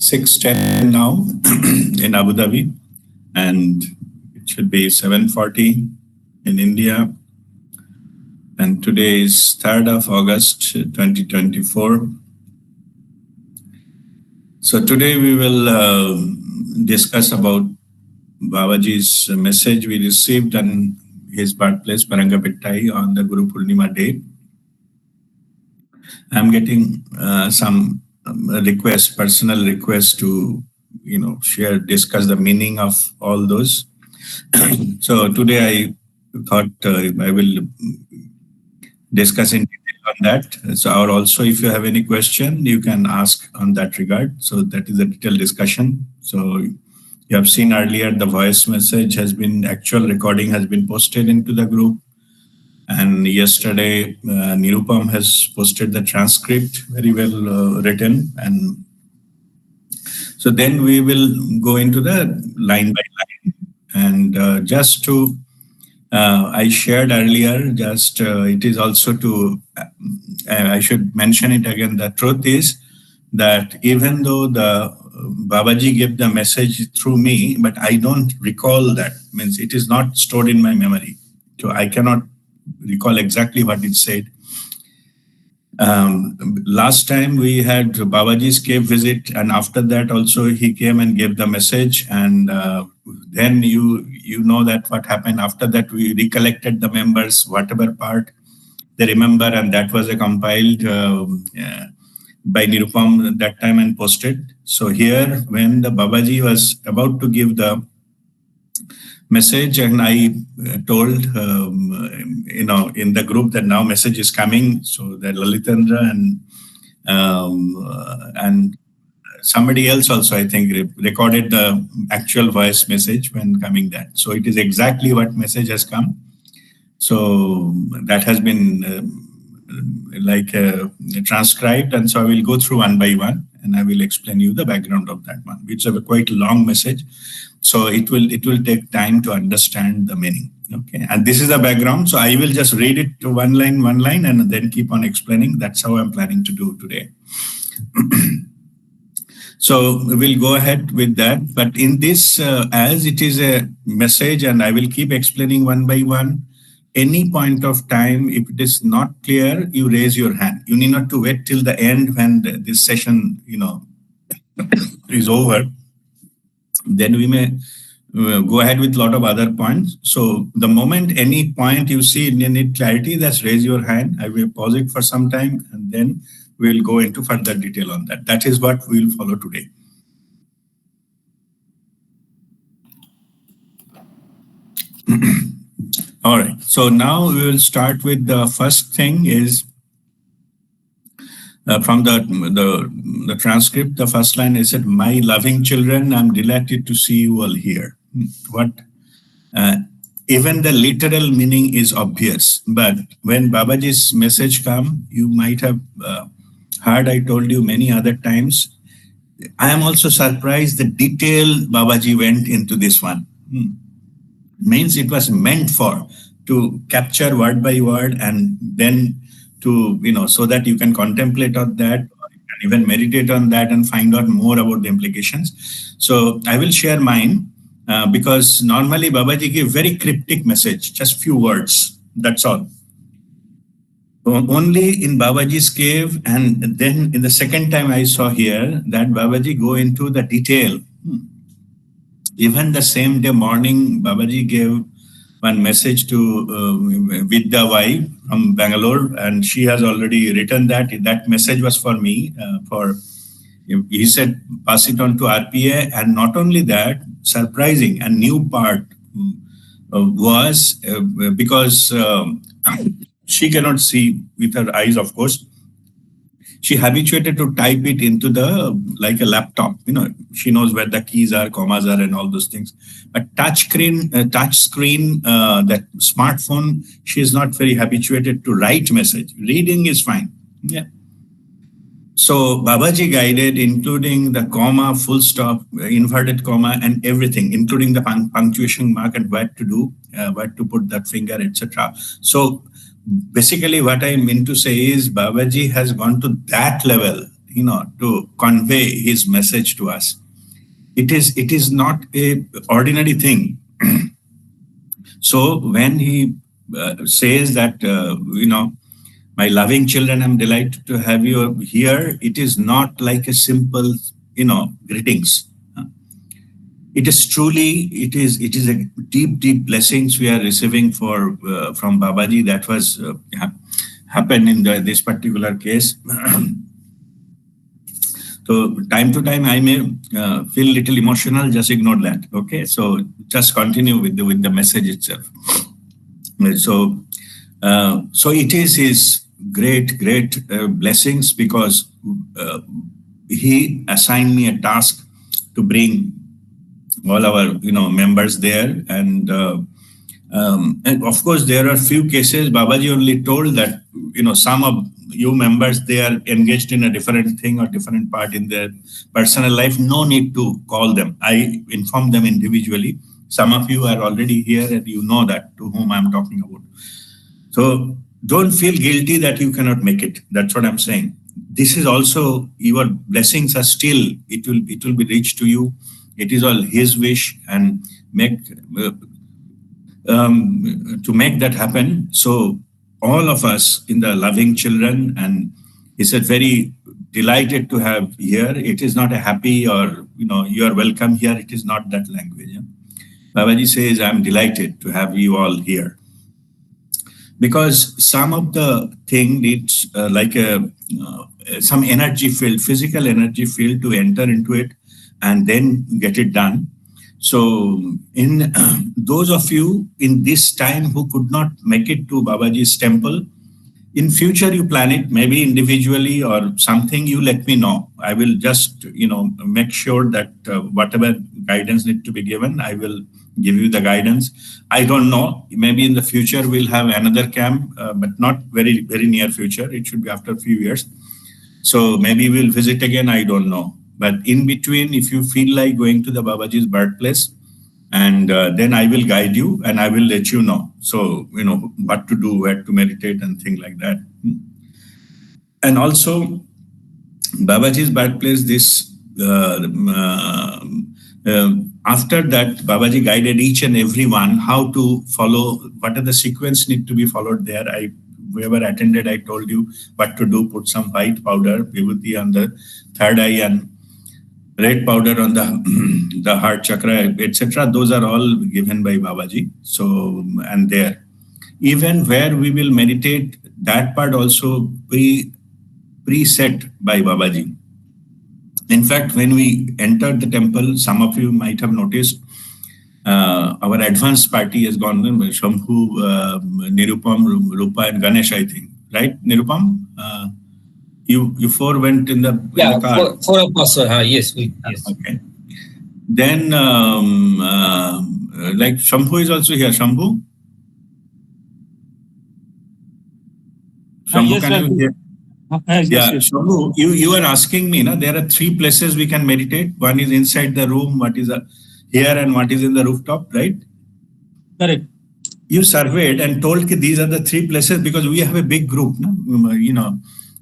6:10 now in Abu Dhabi, and it should be 7:40 in India. And today is 3rd of August 2024. So today we will discuss about Babaji's message we received on his birthplace, Parangipettai, on the Guru Purnima day. I'm getting some requests, personal requests to, discuss the meaning of all those. So today I thought I will discuss in detail on that. So, or also if you have any question, you can ask on that regard. So that is a detailed discussion. So you have seen earlier the voice message has been, actual recording has been posted into the group. And yesterday, Nirupam has posted the transcript, very well written. And so then we will go into the line by line. And just to, I shared earlier, just it is also to, I should mention it again, the truth is that even though the Babaji gave the message through me, but I don't recall that, means it is not stored in my memory. So I cannot recall exactly what it said. Last time we had Babaji's cave visit, and after that also he came and gave the message, and then you know that what happened after that. We recollected the members, whatever part they remember, and that was compiled by Nirupam that time and posted. So here, when the Babaji was about to give the message, and I told in the group that now message is coming. So that Lalitendra and somebody else also, I think, recorded the actual voice message when coming that. So it is exactly what message has come. So that has been transcribed, and so I will go through one by one, and I will explain you the background of that one. It's a quite long message. So it will take time to understand the meaning. Okay, and this is the background. So I will just read it to one line, and then keep on explaining. That's how I'm planning to do today. So we'll go ahead with that. But in this, as it is a message, and I will keep explaining one by one. Any point of time, if it is not clear, you raise your hand. You need not to wait till the end when this session, is over. Then we may go ahead with a lot of other points. So the moment any point you see you need clarity, just raise your hand. I will pause it for some time, and then we'll go into further detail on that. That is what we will follow today. All right. So now we will start with the first thing is from the transcript. The first line is said, "My loving children, I'm delighted to see you all here." What? Even the literal meaning is obvious, but when Babaji's message come, you might have heard. I told you many other times. I am also surprised the detail Babaji went into this one. Means it was meant to capture word by word, and then to, so that you can contemplate on that, or you can even meditate on that and find out more about the implications. So I will share mine because normally Babaji gave very cryptic message, just few words, that's all. Only in Babaji's cave, and then in the second time I saw here that Babaji go into the detail. Even the same day morning, Babaji gave one message to Vidya wife from Bangalore, and she has already written that. That message was for me. He said, pass it on to RPA, and not only that, surprising and new part was because she cannot see with her eyes, of course. She habituated to type it into like a laptop. She knows where the keys are, commas are, and all those things. But touch screen, that smartphone, she is not very habituated to write message. Reading is fine. Yeah. So Babaji guided, including the comma, full stop, inverted comma, and everything, including the punctuation mark and what to do, where to put that finger, etc. So basically what I mean to say is Babaji has gone to that level to convey his message to us. It is not a ordinary thing. So when he says that, my loving children, I'm delighted to have you here, it is not like a simple, greetings. It is truly, it is a deep blessings we are receiving from Babaji. That was happened in this particular case. So time to time I may feel little emotional. Just ignore that. Okay, so just continue with the message itself. So it is his great blessings, because he assigned me a task to bring all our members there, and of course there are few cases Babaji only told that some of you members, they are engaged in a different thing or different part in their personal life. No need to call them. I inform them individually. Some of you are already here and you know that to whom I'm talking about. So don't feel guilty that you cannot make it. That's what I'm saying. This is also, your blessings are still, it will be reached to you. It is all his wish, and to make that happen. So all of us in the loving children, and he said, very delighted to have here. It is not a happy or you are welcome here. It is not that language. Babaji says, I'm delighted to have you all here, because some of the thing needs like some energy field, physical energy field, to enter into it and then get it done. So in those of you in this time who could not make it to Babaji's temple, in future you plan it, maybe individually or something, you let me know. I will just make sure that whatever guidance need to be given, I will give you the guidance. I don't know, maybe in the future we'll have another camp, but not very near future. It should be after a few years. So maybe we'll visit again, I don't know. But in between, if you feel like going to the Babaji's birthplace, and then I will guide you and I will let you know. So, what to do, where to meditate and things like that. And also, Babaji's birthplace, this, after that, Babaji guided each and every one how to follow, what are the sequence need to be followed there. Whoever attended, I told you what to do, put some white powder, vibhuti on the third eye and red powder on the heart chakra, etc. Those are all given by Babaji. So, and there, even where we will meditate, that part also preset by Babaji. In fact, when we entered the temple, some of you might have noticed, our advanced party has gone in, Shambhu, Nirupam, Rupa and Ganesh, I think. Right, Nirupam? You four went in the car. Four of us. Yes. Okay. Then, like Shambhu is also here. Shambhu? Shambhu, yes, can you hear? Yes. Shambhu, you are asking me, there are three places we can meditate. One is inside the room, what is here, and what is in the rooftop, right? Correct. You surveyed and told that these are the three places, because we have a big group,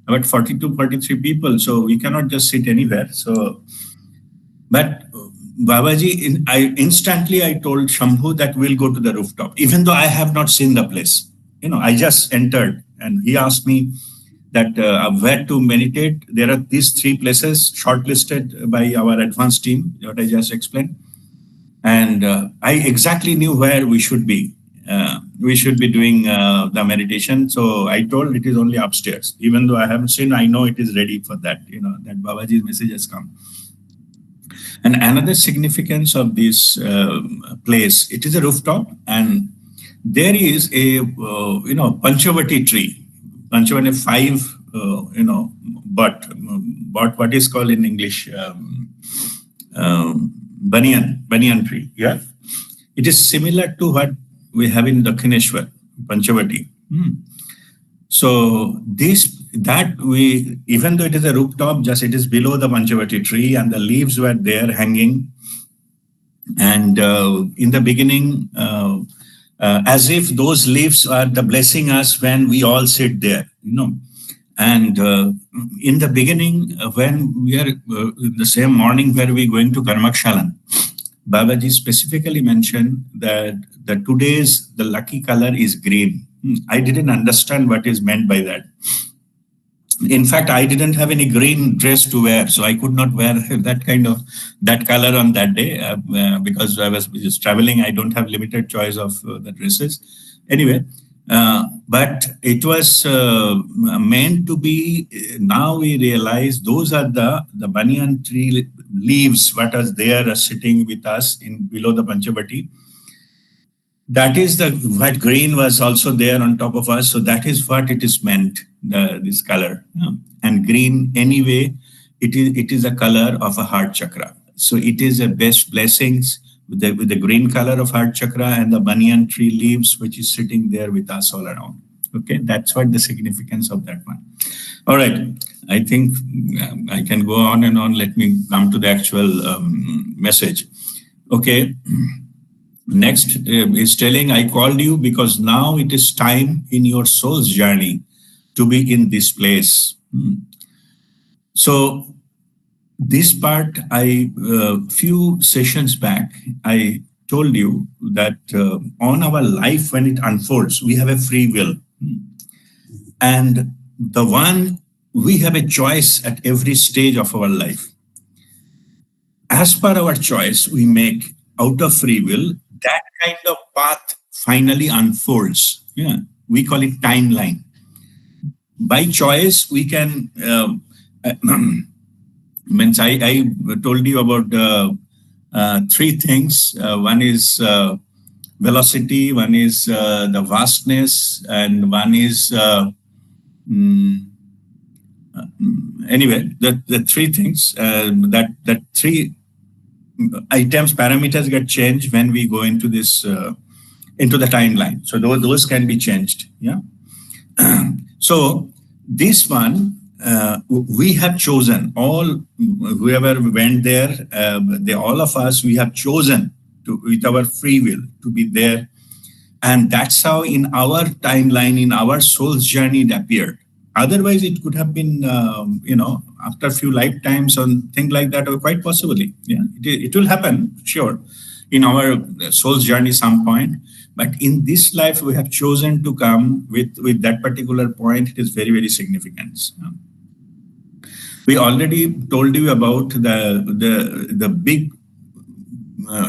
about 42, 43 people. So we cannot just sit anywhere. So, but Babaji, I told Shambhu that we'll go to the rooftop, even though I have not seen the place. I just entered and he asked me that where to meditate. There are these three places shortlisted by our advanced team, what I just explained. And I exactly knew where we should be. We should be doing the meditation. So I told it is only upstairs. Even though I haven't seen, I know it is ready for that, that Babaji's message has come. And another significance of this place, it is a rooftop, and there is a, Panchavati tree. Panchavati, 5, but what is called in English, banyan tree. Yeah. It is similar to what we have in Dakshineshwar, Panchavati. So even though it is a rooftop, just it is below the Panchavati tree, and the leaves were there hanging. And in the beginning, as if those leaves are the blessing us when we all sit there, And in the beginning, when we are the same morning where we going to Karmakshalan, Babaji specifically mentioned that the lucky color is green. I didn't understand what is meant by that. In fact, I didn't have any green dress to wear, so I could not wear that color on that day because I was just traveling. I don't have limited choice of the dresses. Anyway, but it was meant to be. Now we realize those are the banyan tree leaves. What is there sitting with us in below the Panchavati. That is the what green was also there on top of us. So that is what it is meant. This color and green anyway. It is a color of a heart chakra. So it is a best blessings with the green color of heart chakra and the banyan tree leaves, which is sitting there with us all around. Okay, that's what the significance of that one. All right, I think I can go on and on. Let me come to the actual message. Okay. Next is telling, I called you because now it is time in your soul's journey to be in this place. So this part, few sessions back, I told you that on our life, when it unfolds, we have a free will. And we have a choice at every stage of our life. As per our choice we make out of free will, that kind of path finally unfolds. Yeah, we call it timeline. By choice, we can. Means I told you about three things. One is velocity, one is the vastness, and one is anyway. The three things that three items, parameters get changed when we go into this into the timeline. So those can be changed. Yeah. So this one we have chosen, all whoever went there, all of us, we have chosen with our free will to be there, and that's how in our timeline, in our soul's journey, it appeared. Otherwise, it could have been, after a few lifetimes or things like that, or quite possibly. Yeah, it will happen, sure, in our soul's journey some point. But in this life, we have chosen to come with that particular point. It is very, very significant. We already told you about the big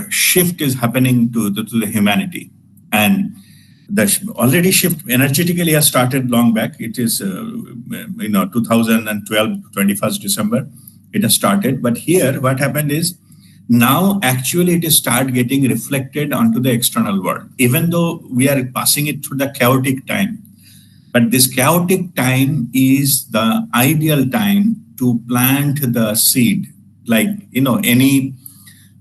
shift is happening to the humanity, and the already shift energetically has started long back. It is 2012, 21st December, it has started. But here what happened is now actually it is start getting reflected onto the external world, even though we are passing it through the chaotic time. But this chaotic time is the ideal time to plant the seed. Like, any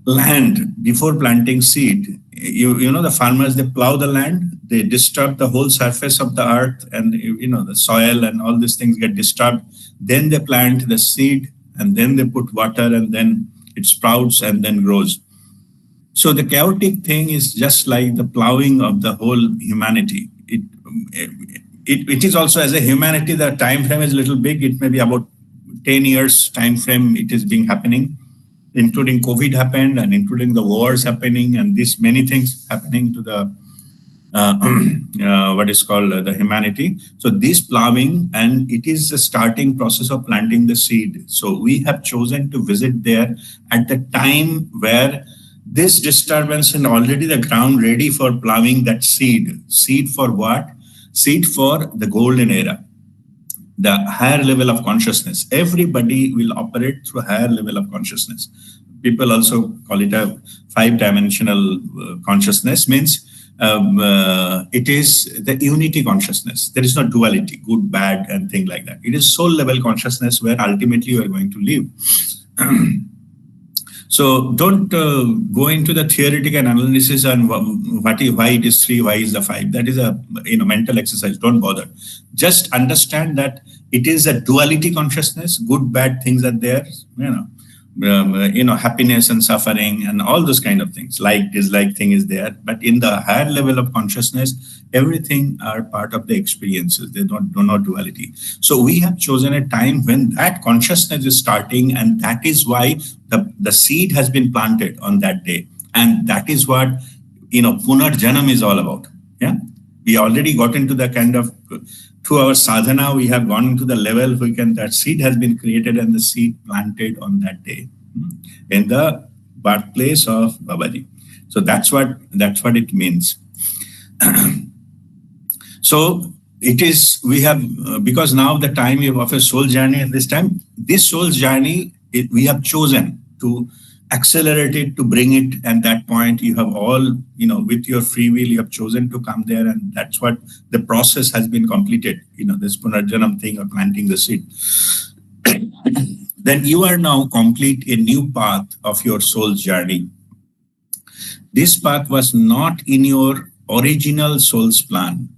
land, before planting seed, the farmers, they plow the land, they disturb the whole surface of the earth, and the soil and all these things get disturbed. Then they plant the seed, and then they put water, and then it sprouts and then grows. So the chaotic thing is just like the plowing of the whole humanity. It is also, as a humanity, the time frame is a little big. It may be about 10 years time frame it is being happening, including COVID happened, and including the wars happening, and these many things happening to the what is called the humanity. So this plowing, and it is the starting process of planting the seed. So we have chosen to visit there at the time where this disturbance and already the ground ready for plowing that seed. Seed for what? Seed for the golden era, the higher level of consciousness. Everybody will operate through a higher level of consciousness. People also call it a 5-dimensional consciousness. Means it is the unity consciousness. There is no duality, good, bad, and thing like that. It is soul level consciousness where ultimately you are going to live. So don't go into the theoretical analysis on why it is 3, why is the 5. That is a mental exercise. Don't bother. Just understand that it is a duality consciousness. Good, bad things are there. happiness and suffering and all those kind of things. Like, dislike thing is there. But in the higher level of consciousness, everything are part of the experiences. They do not duality. So we have chosen a time when that consciousness is starting, and that is why the seed has been planted on that day. And that is what, Punarjanam is all about. Yeah. We already got into the kind of, through our sadhana, we have gone into the level that seed has been created and the seed planted on that day in the birthplace of Babaji. So that's what it means. So it is, we have, because now the time of a soul journey at this time, this soul's journey, we have chosen to accelerate it, to bring it. And that point, you have all, with your free will, you have chosen to come there. And that's what the process has been completed, this Punarjanam thing of planting the seed. Then you are now complete a new path of your soul's journey. This path was not in your original soul's plan.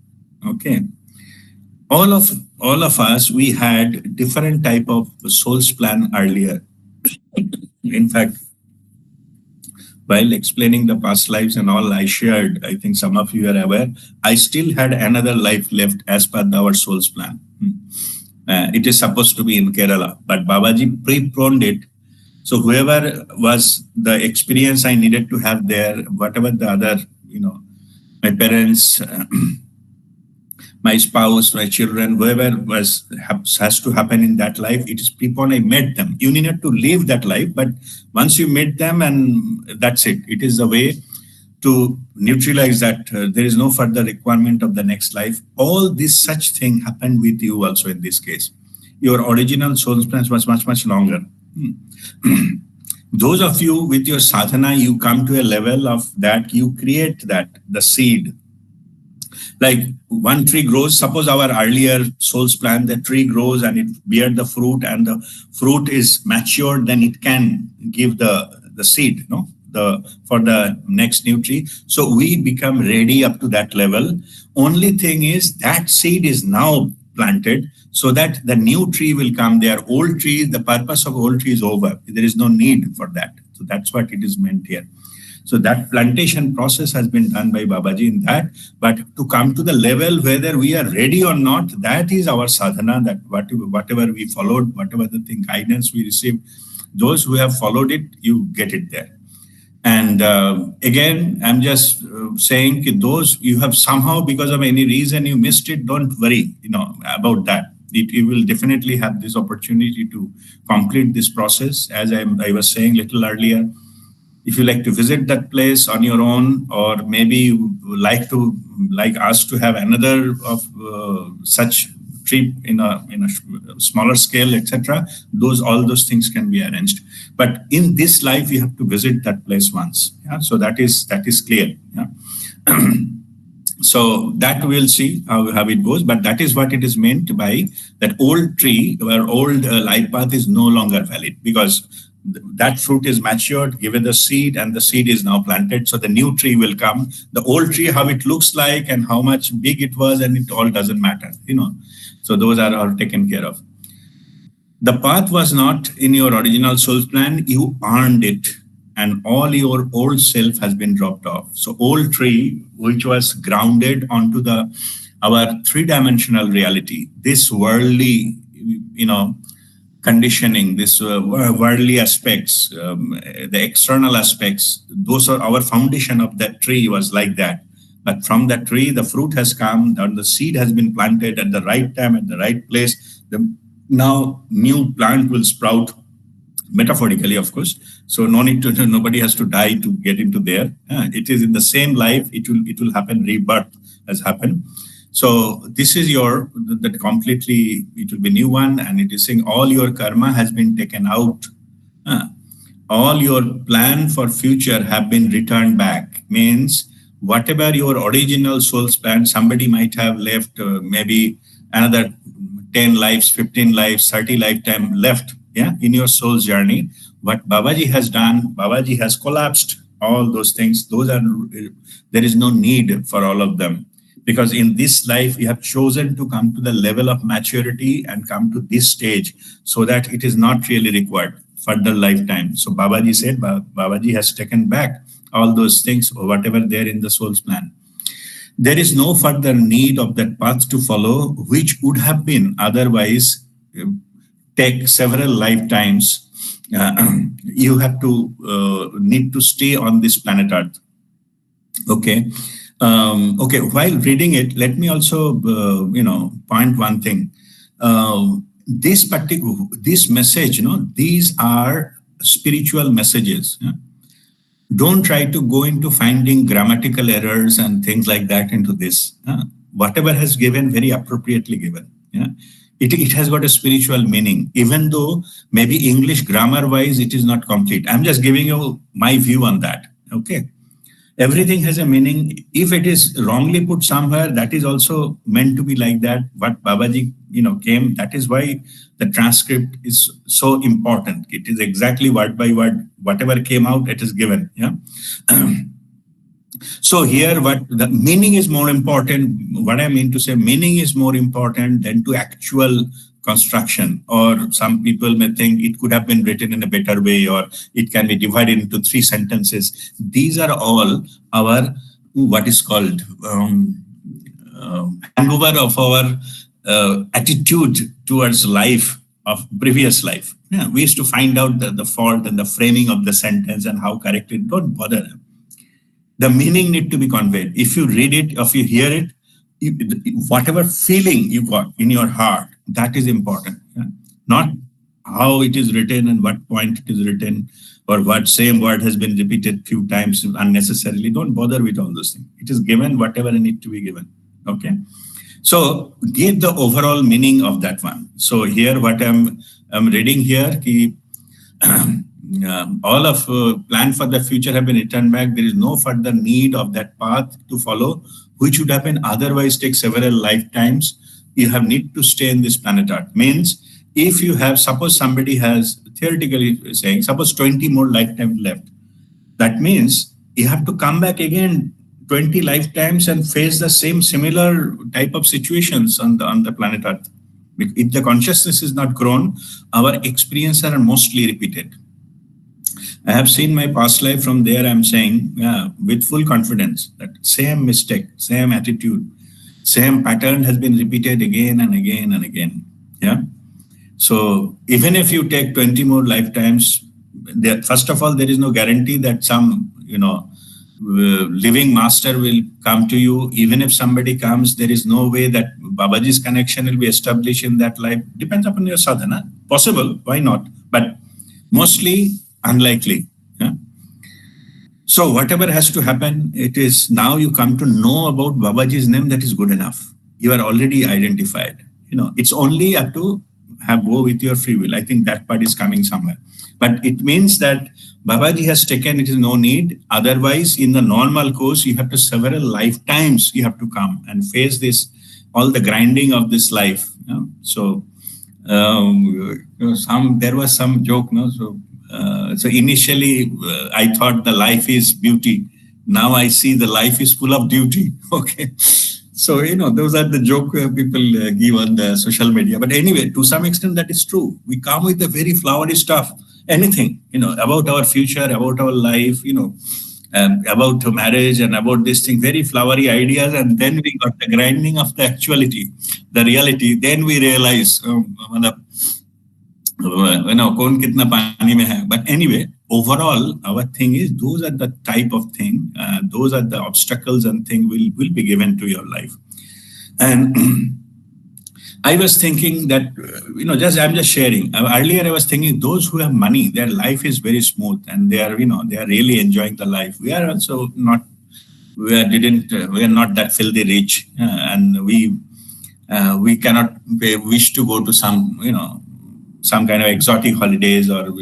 Okay. All of us, we had different type of soul's plan earlier. In fact, while explaining the past lives and all I shared, I think some of you are aware, I still had another life left as per our soul's plan. It is supposed to be in Kerala, but Babaji pre-proned it. So whoever was the experience I needed to have there, whatever the other, my parents, my spouse, my children, whoever has to happen in that life, it is pre-proned. I met them. You needed to live that life, but once you met them, and that's it. It is the way to neutralize that there is no further requirement of the next life. All this such thing happened with you also in this case. Your original soul's plan was much, much longer. Those of you with your sadhana, you come to a level of that, you create that, the seed. Like one tree grows, suppose our earlier soul's plan, the tree grows and it bears the fruit, and the fruit is matured, then it can give the seed, for the next new tree. So we become ready up to that level. Only thing is that seed is now planted so that the new tree will come there. Old tree, the purpose of old tree is over. There is no need for that. So that's what it is meant here. So that plantation process has been done by Babaji in that. But to come to the level whether we are ready or not, that is our sadhana, that whatever we followed, whatever the thing, guidance we received, those who have followed it, you get it there. And again, I'm just saying those you have somehow, because of any reason you missed it, don't worry, about that. You will definitely have this opportunity to complete this process. As I was saying a little earlier, if you like to visit that place on your own, or maybe you like us to have another of such trip in a smaller scale, etc., all those things can be arranged. But in this life, you have to visit that place once. Yeah? So that is clear. Yeah? So that we'll see how it goes. But that is what it is meant by that old tree, where old life path is no longer valid, because that fruit is matured, given the seed, and the seed is now planted. So the new tree will come. The old tree, how it looks like and how much big it was, and it all doesn't matter, So those are all taken care of. The path was not in your original soul's plan. You earned it, and all your old self has been dropped off. So old tree, which was grounded onto our three-dimensional reality, this worldly, conditioning, this worldly aspects, the external aspects, those are our foundation of that tree was like that. But from that tree, the fruit has come, and the seed has been planted at the right time, at the right place. Now new plant will sprout, metaphorically, of course. So nobody has to die to get into there. It is in the same life, it will happen, rebirth has happened. So this is that completely, it will be new one, and it is saying all your karma has been taken out. All your plan for future have been returned back. Means whatever your original soul's plan, somebody might have left maybe another 10 lives, 15 lives, 30 lifetime left, in your soul's journey. What Babaji has done, Babaji has collapsed all those things. There is no need for all of them. Because in this life, you have chosen to come to the level of maturity and come to this stage so that it is not really required. further lifetime. So Babaji said, Babaji has taken back all those things, or whatever there in the soul's plan. There is no further need of that path to follow, which would have been otherwise take several lifetimes. You have to need to stay on this planet Earth. Okay. Okay. While reading it, let me also point one thing. This message, these are spiritual messages. Yeah? Don't try to go into finding grammatical errors and things like that into this. Whatever has given, very appropriately given. Yeah? It has got a spiritual meaning, even though maybe English grammar wise it is not complete. I'm just giving you my view on that. Okay. Everything has a meaning. If it is wrongly put somewhere, that is also meant to be like that. What Babaji, came. That is why the transcript is so important. It is exactly word by word. Whatever came out, it is given. Yeah. So here, what the meaning is more important. What I mean to say, meaning is more important than to actual construction. Or some people may think it could have been written in a better way, or it can be divided into 3 sentences. These are all our what is called hangover of our attitude towards life of previous life. Yeah, we used to find out the fault and the framing of the sentence and how correct it. Don't bother. The meaning need to be conveyed. If you read it, if you hear it, whatever feeling you got in your heart, that is important. Yeah? Not how it is written and what point it is written, or what same word has been repeated few times unnecessarily. Don't bother with all those things. It is given whatever need to be given. Okay. So give the overall meaning of that one. So here what I'm reading here, all of plan for the future have been returned back. There is no further need of that path to follow, which would have been otherwise take several lifetimes. You have need to stay in this planet Earth. Means if you have, suppose somebody has, theoretically saying, suppose 20 more lifetimes left. That means you have to come back again 20 lifetimes and face the same similar type of situations on the planet Earth. If the consciousness is not grown, our experiences are mostly repeated. I have seen my past life. From there I'm saying, with full confidence, that same mistake, same attitude, same pattern has been repeated again and again and again. Yeah. So even if you take 20 more lifetimes, first of all, there is no guarantee that some, living master will come to you. Even if somebody comes, there is no way that Babaji's connection will be established in that life. Depends upon your sadhana. Possible, why not? But mostly unlikely. Yeah? So whatever has to happen, it is now you come to know about Babaji's name, that is good enough. You are already identified. It's only up to go with your free will. I think that part is coming somewhere. But it means that Babaji has taken, it is no need. Otherwise, in the normal course, you have to several lifetimes, you have to come and face this, all the grinding of this life. So there was some joke, so initially I thought the life is beauty. Now I see the life is full of duty. Okay. So, those are the joke people give on the social media. But anyway, to some extent that is true. We come with the very flowery stuff, anything, about our future, about our life, about marriage and about this thing, very flowery ideas. And then we got the grinding of the actuality, the reality. Then we realize, kaun kitna pani mein hai. But anyway, overall, our thing is, those are the type of thing, those are the obstacles and thing will be given to your life. And I was thinking that, I'm just sharing. Earlier I was thinking those who have money, their life is very smooth and they are really enjoying the life. We are also not, we are not that filthy rich, and we cannot wish to go to some kind of exotic holidays, or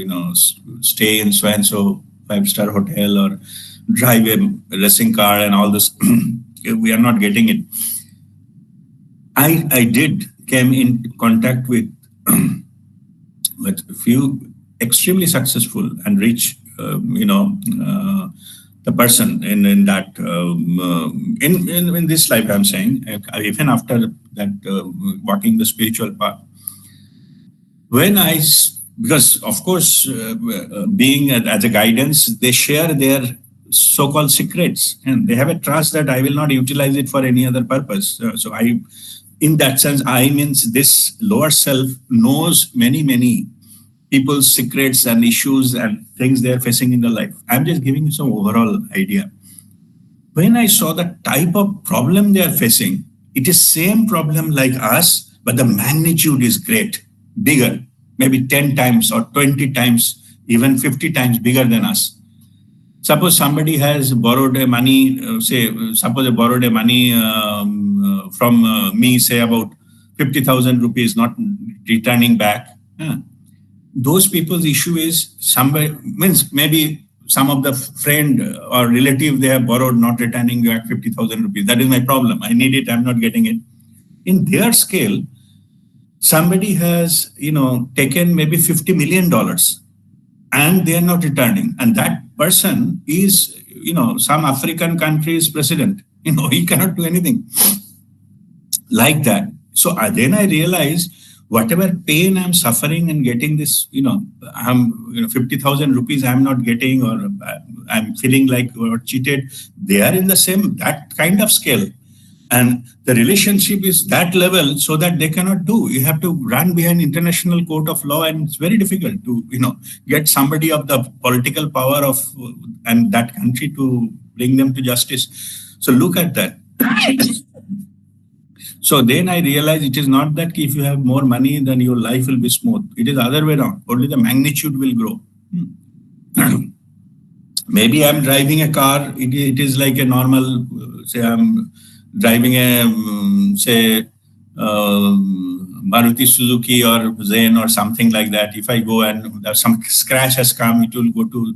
stay in so and so 5-star hotel, or drive a racing car and all this. We are not getting it. I came in contact with a few extremely successful and rich the person in that in this life. I'm saying, even after that walking the spiritual path, when I because of course, being as a guidance, they share their so-called secrets, and they have a trust that I will not utilize it for any other purpose. So I, in that sense, I means this lower self knows many people's secrets and issues and things they are facing in their life. I'm just giving you some overall idea. When I saw the type of problem they are facing, it is same problem like us, but the magnitude is great, bigger, maybe 10 times or 20 times, even 50 times bigger than us. Suppose somebody has borrowed a money, suppose I borrowed a money from me, say about 50,000 rupees, not returning back. Those people's issue is somebody, means maybe some of the friend or relative they have borrowed, not returning back 50,000 rupees. That is my problem. I need it, I'm not getting it. In their scale, somebody has, taken maybe $50 million and they are not returning. And that person is, some African country's president. He cannot do anything like that. So then I realized whatever pain I'm suffering and getting this, I'm 50,000 rupees I'm not getting, or I'm feeling like or cheated. They are in the same, that kind of scale. And the relationship is that level so that they cannot do. You have to run behind international court of law, and it's very difficult to, get somebody of the political power of and that country to bring them to justice. So look at that. So then I realized it is not that if you have more money, then your life will be smooth. It is the other way around. Only the magnitude will grow. Maybe I'm driving a car. It is like a normal, say I'm driving a, Maruti Suzuki or Zen or something like that. If I go and some scratch has come, it will go to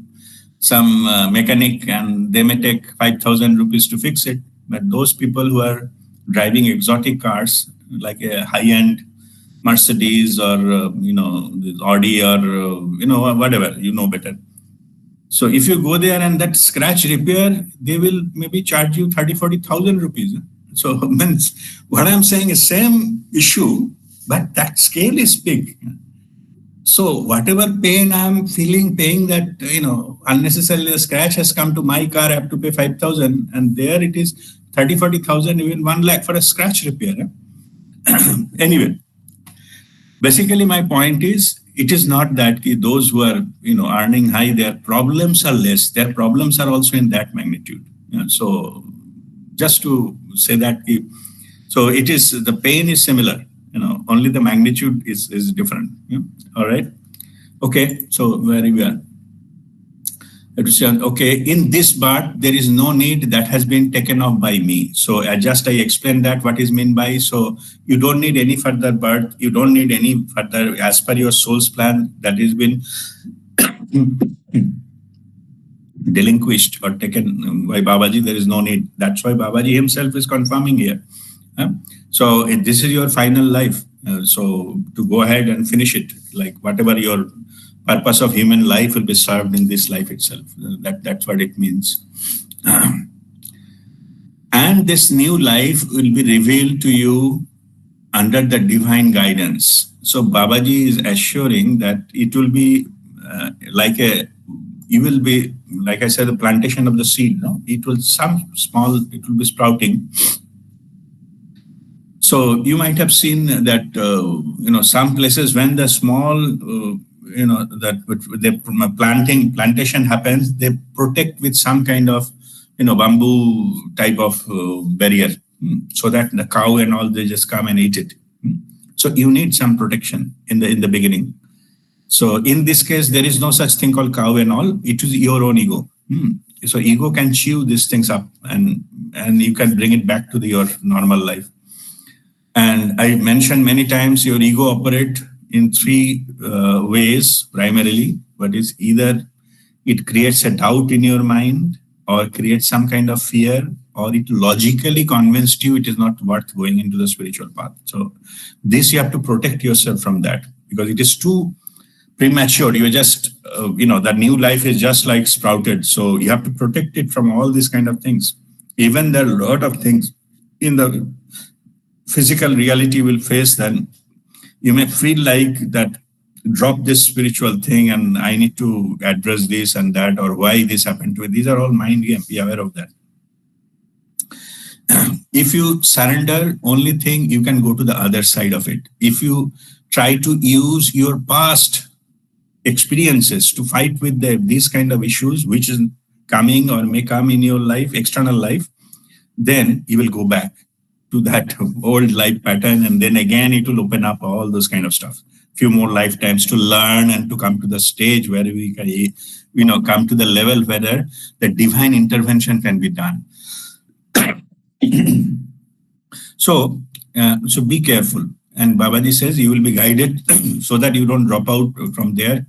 some mechanic and they may take 5,000 rupees to fix it. But those people who are driving exotic cars like a high-end Mercedes or Audi or whatever, better. So if you go there and that scratch repair, they will maybe charge you 30,000-40,000 rupees. So means what I'm saying is same issue, but that scale is big. So whatever pain I'm feeling, paying that, unnecessarily a scratch has come to my car, I have to pay 5,000, and there it is 30,000-40,000, even 1 lakh for a scratch repair. Anyway, basically my point is, it is not that those who are, earning high, their problems are less. Their problems are also in that magnitude. So just to say that, so it is, the pain is similar, only the magnitude is different. All right. Okay. So where we are. Okay, in this birth, there is no need that has been taken off by me. So I explained that what is meant by, so you don't need any further birth. You don't need any further, as per your soul's plan that has been delinquished or taken by Babaji. There is no need. That's why Babaji himself is confirming here. So this is your final life. So to go ahead and finish it, like whatever your purpose of human life will be served in this life itself. That's what it means. And this new life will be revealed to you under the divine guidance. So Babaji is assuring that it will be you will be, like I said, the plantation of the seed. No? It will it will be sprouting. So you might have seen that, some places when the small, the plantation happens, they protect with some kind of, bamboo type of barrier, so that the cow and all, they just come and eat it. So you need some protection in the beginning. So in this case, there is no such thing called cow and all. It is your own ego. So ego can chew these things up and you can bring it back to your normal life. And I mentioned many times your ego operates in 3 ways primarily. But is either it creates a doubt in your mind, or creates some kind of fear, or it logically convinced you it is not worth going into the spiritual path. So this you have to protect yourself from that, because it is too premature. You are just, the new life is just like sprouted. So you have to protect it from all these kind of things. Even there are a lot of things in the physical reality will face, then you may feel like that drop this spiritual thing and I need to address this and that, or why this happened to me. These are all mind games. Be aware of that. If you surrender, only thing you can go to the other side of it. If you try to use your past experiences to fight with these kind of issues, which is coming or may come in your life, external life, then you will go back to that old life pattern, and then again it will open up all those kind of stuff. Few more lifetimes to learn and to come to the stage where we can, come to the level where the divine intervention can be done. So be careful. And Babaji says you will be guided so that you don't drop out from there.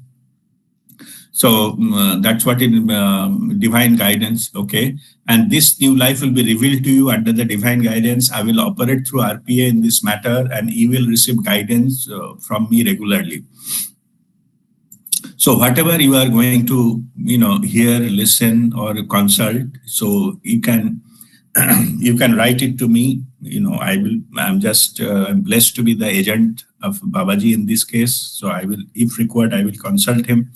So that's what in divine guidance, okay? And this new life will be revealed to you under the divine guidance. I will operate through RPA in this matter, and you will receive guidance from me regularly. So whatever you are going to, hear, listen, or consult, so you can write it to me. I'm blessed to be the agent of Babaji in this case. So I will, if required, I will consult him.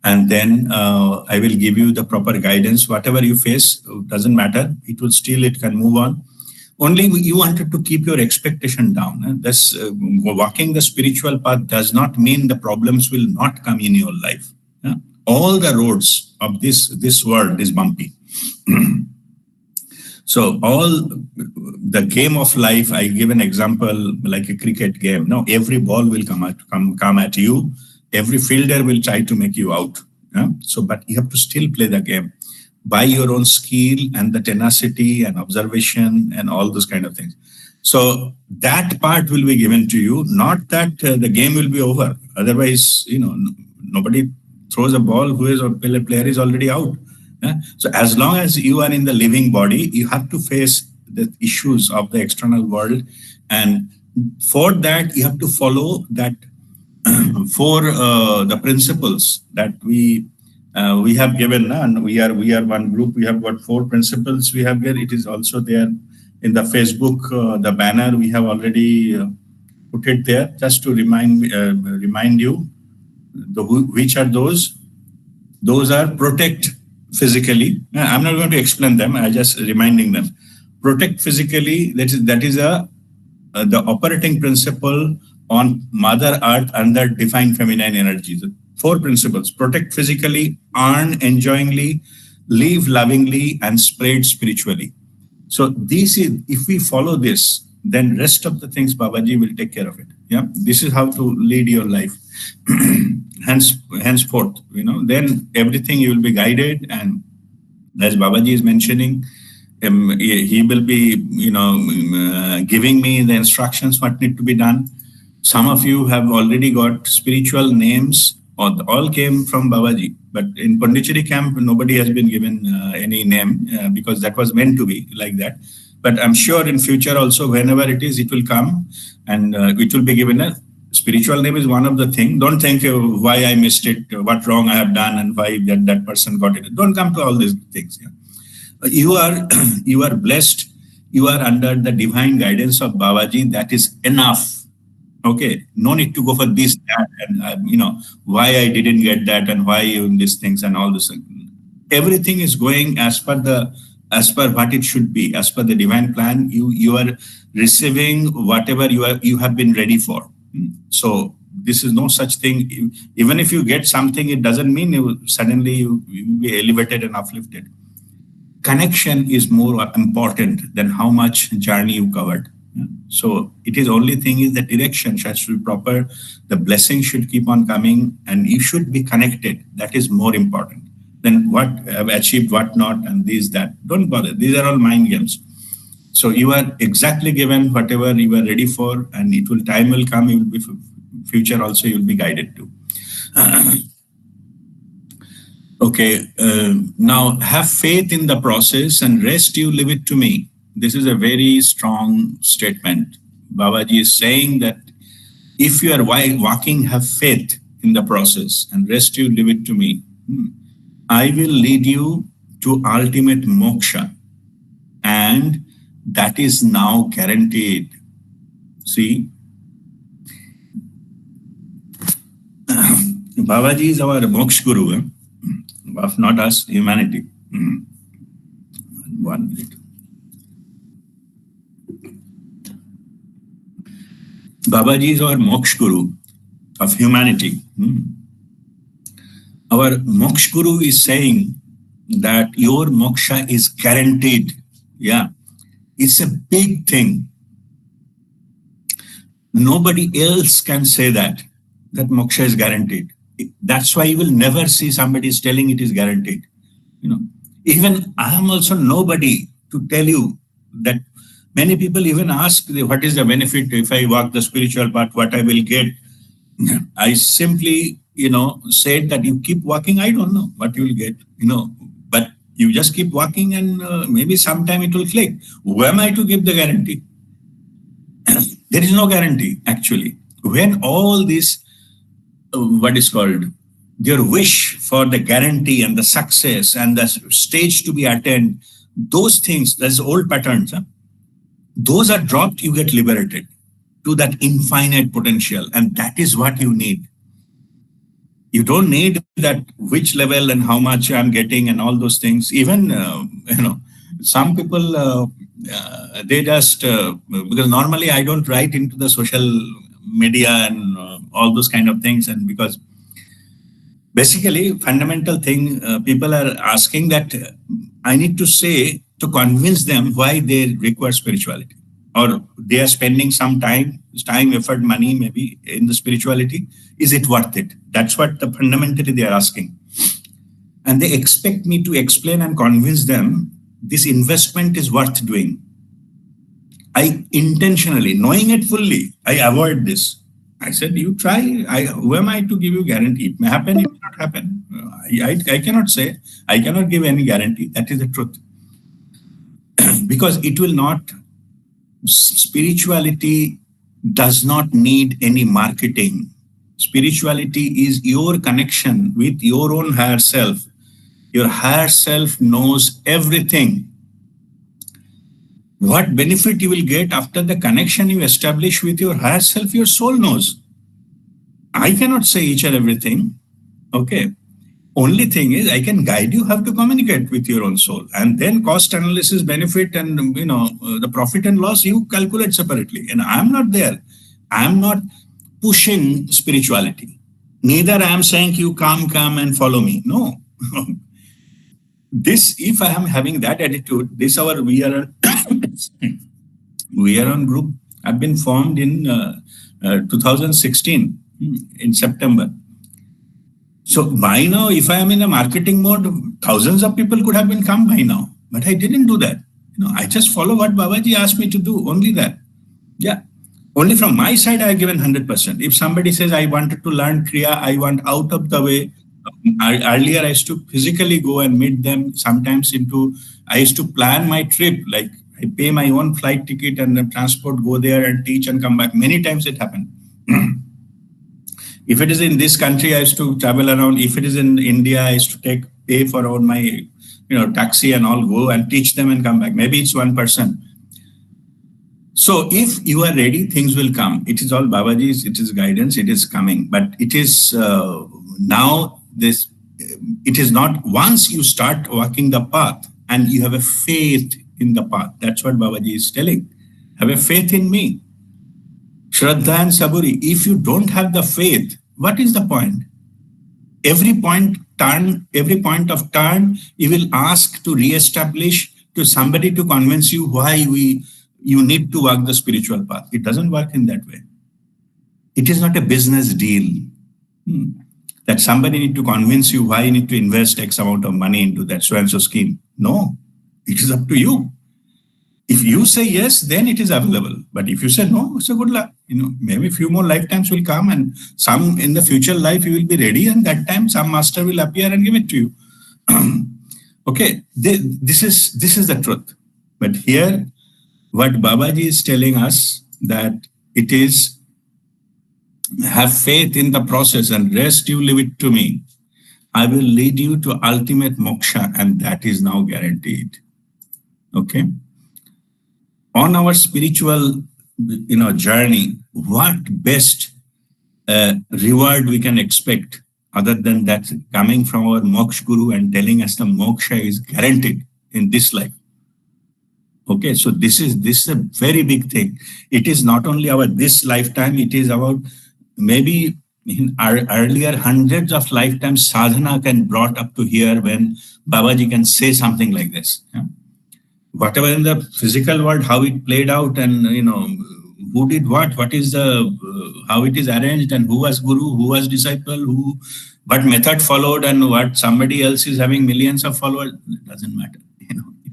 And then I will give you the proper guidance. Whatever you face, doesn't matter. It can move on. Only you wanted to keep your expectation down. Thus, walking the spiritual path does not mean the problems will not come in your life. All the roads of this world is bumpy. So all the game of life, I give an example like a cricket game. Now every ball will come at you. Every fielder will try to make you out. But you have to still play the game by your own skill and the tenacity and observation and all those kind of things. So that part will be given to you, not that the game will be over. Otherwise, nobody throws a ball a player is already out. So as long as you are in the living body, you have to face the issues of the external world. And for that, you have to follow that for the principles that we have given, and we are one group. We have got 4 principles we have here. It is also there in the Facebook, the banner. We have already put it there just to remind you. Which are those? Those are protect physically. I'm not going to explain them. I'm just reminding them. Protect physically. That is the operating principle on Mother Earth under divine feminine energies. 4 principles: protect physically, earn enjoyingly, live lovingly, and spread spiritually. So if we follow this, then rest of the things Babaji will take care of it. Yeah, this is how to lead your life. Henceforth, then everything you will be guided, and as Babaji is mentioning, he will be, giving me the instructions what need to be done. Some of you have already got spiritual names, or all came from Babaji. But in Pondicherry camp, nobody has been given any name because that was meant to be like that. But I'm sure in future also, whenever it will come, and it will be given a spiritual name is one of the things. Don't think why I missed it, what wrong I have done, and why that person got it. Don't come to all these things. Yeah. You are blessed. You are under the divine guidance of Babaji. That is enough. Okay, no need to go for this, that, and why I didn't get that, and why these things and all this. Everything is going as per what it should be, as per the divine plan. You are receiving whatever you have been ready for. So this is no such thing. Even if you get something, it doesn't mean you will be elevated and uplifted. Connection is more important than how much journey you covered. So it is only thing is the direction should be proper. The blessing should keep on coming, and you should be connected. That is more important than what I've achieved, what not, and this, that. Don't bother. These are all mind games. So you are exactly given whatever you are ready for, and time will come. You will be future also. You will be guided to. Okay. Now have faith in the process, and rest you leave it to me. This is a very strong statement. Babaji is saying that if you are walking, have faith in the process, and rest you leave it to me. I will lead you to ultimate moksha, and that is now guaranteed. See, Babaji is our moksha guru, of not us, humanity. 1 minute. Babaji is our moksha guru of humanity. Our moksha guru is saying that your moksha is guaranteed. Yeah, it's a big thing. Nobody else can say that moksha is guaranteed. That's why you will never see somebody is telling it is guaranteed. Even I am also nobody to tell you that. Many people even ask, what is the benefit if I walk the spiritual path, what I will get? I simply, said that you keep walking. I don't know what you will get, but you just keep walking and maybe sometime it will click. Who am I to give the guarantee? There is no guarantee, actually. When all this, what is called, your wish for the guarantee and the success and the stage to be attained, those things, that's old patterns, those are dropped, you get liberated to that infinite potential. And that is what you need. You don't need that which level and how much I'm getting and all those things. Even, some people, they just, because normally I don't write into the social media and all those kind of things. And because basically fundamental thing, people are asking that I need to say, to convince them why they require spirituality, or they are spending some time, effort, money, maybe in the spirituality. Is it worth it? That's what fundamentally they are asking. And they expect me to explain and convince them this investment is worth doing. I intentionally, knowing it fully, I avoid this. I said, you try. Who am I to give you guarantee? It may happen, it may not happen. I cannot say. I cannot give any guarantee. That is the truth. Because it will not, spirituality does not need any marketing. Spirituality is your connection with your own higher self. Your higher self knows everything. What benefit you will get after the connection you establish with your higher self, your soul knows. I cannot say each and everything. Okay. Only thing is, I can guide you how to communicate with your own soul. And then cost analysis, benefit, and the profit and loss, you calculate separately. And I'm not there. I'm not pushing spirituality. Neither I am saying you come and follow me. No. This, if I am having that attitude, this our WeAreOne group have been formed in 2016 in September. So by now, if I am in a marketing mode, thousands of people could have been come by now. But I didn't do that. I just follow what Babaji asked me to do. Only that. Yeah. Only from my side, I have given 100%. If somebody says, I wanted to learn Kriya, I want out of the way. Earlier, I used to physically go and meet them. Sometimes I used to plan my trip. Like I pay my own flight ticket and then transport, go there and teach and come back. Many times it happened. If it is in this country, I used to travel around. If it is in India, I used to pay for all my, taxi and all, go and teach them and come back. Maybe it's one person. So if you are ready, things will come. It is all Babaji's, it is guidance, it is coming. But it is now this, it is not once you start walking the path and you have a faith in the path. That's what Babaji is telling. Have a faith in me. Shraddha and Saburi, if you don't have the faith, what is the point? Every point of turn, you will ask to re-establish to somebody to convince you why you need to walk the spiritual path. It doesn't work in that way. It is not a business deal. That somebody need to convince you why you need to invest X amount of money into that so-and-so scheme. No, it is up to you. If you say yes, then it is available. But if you say no, so good luck. Maybe a few more lifetimes will come and some in the future life you will be ready and that time some master will appear and give it to you. Okay, this is the truth. But here, what Babaji is telling us that it is have faith in the process and rest you leave it to me. I will lead you to ultimate moksha and that is now guaranteed. Okay. On our spiritual, journey, what best reward we can expect other than that coming from our moksha guru and telling us the moksha is guaranteed in this life. Okay, so this is a very big thing. It is not only our this lifetime, it is about maybe in our earlier hundreds of lifetimes sadhana can brought up to here when Babaji can say something like this. Yeah? Whatever in the physical world, how it played out, and who did what is the how it is arranged, and who was guru, who was disciple, who what method followed, and what somebody else is having millions of followers, it doesn't matter.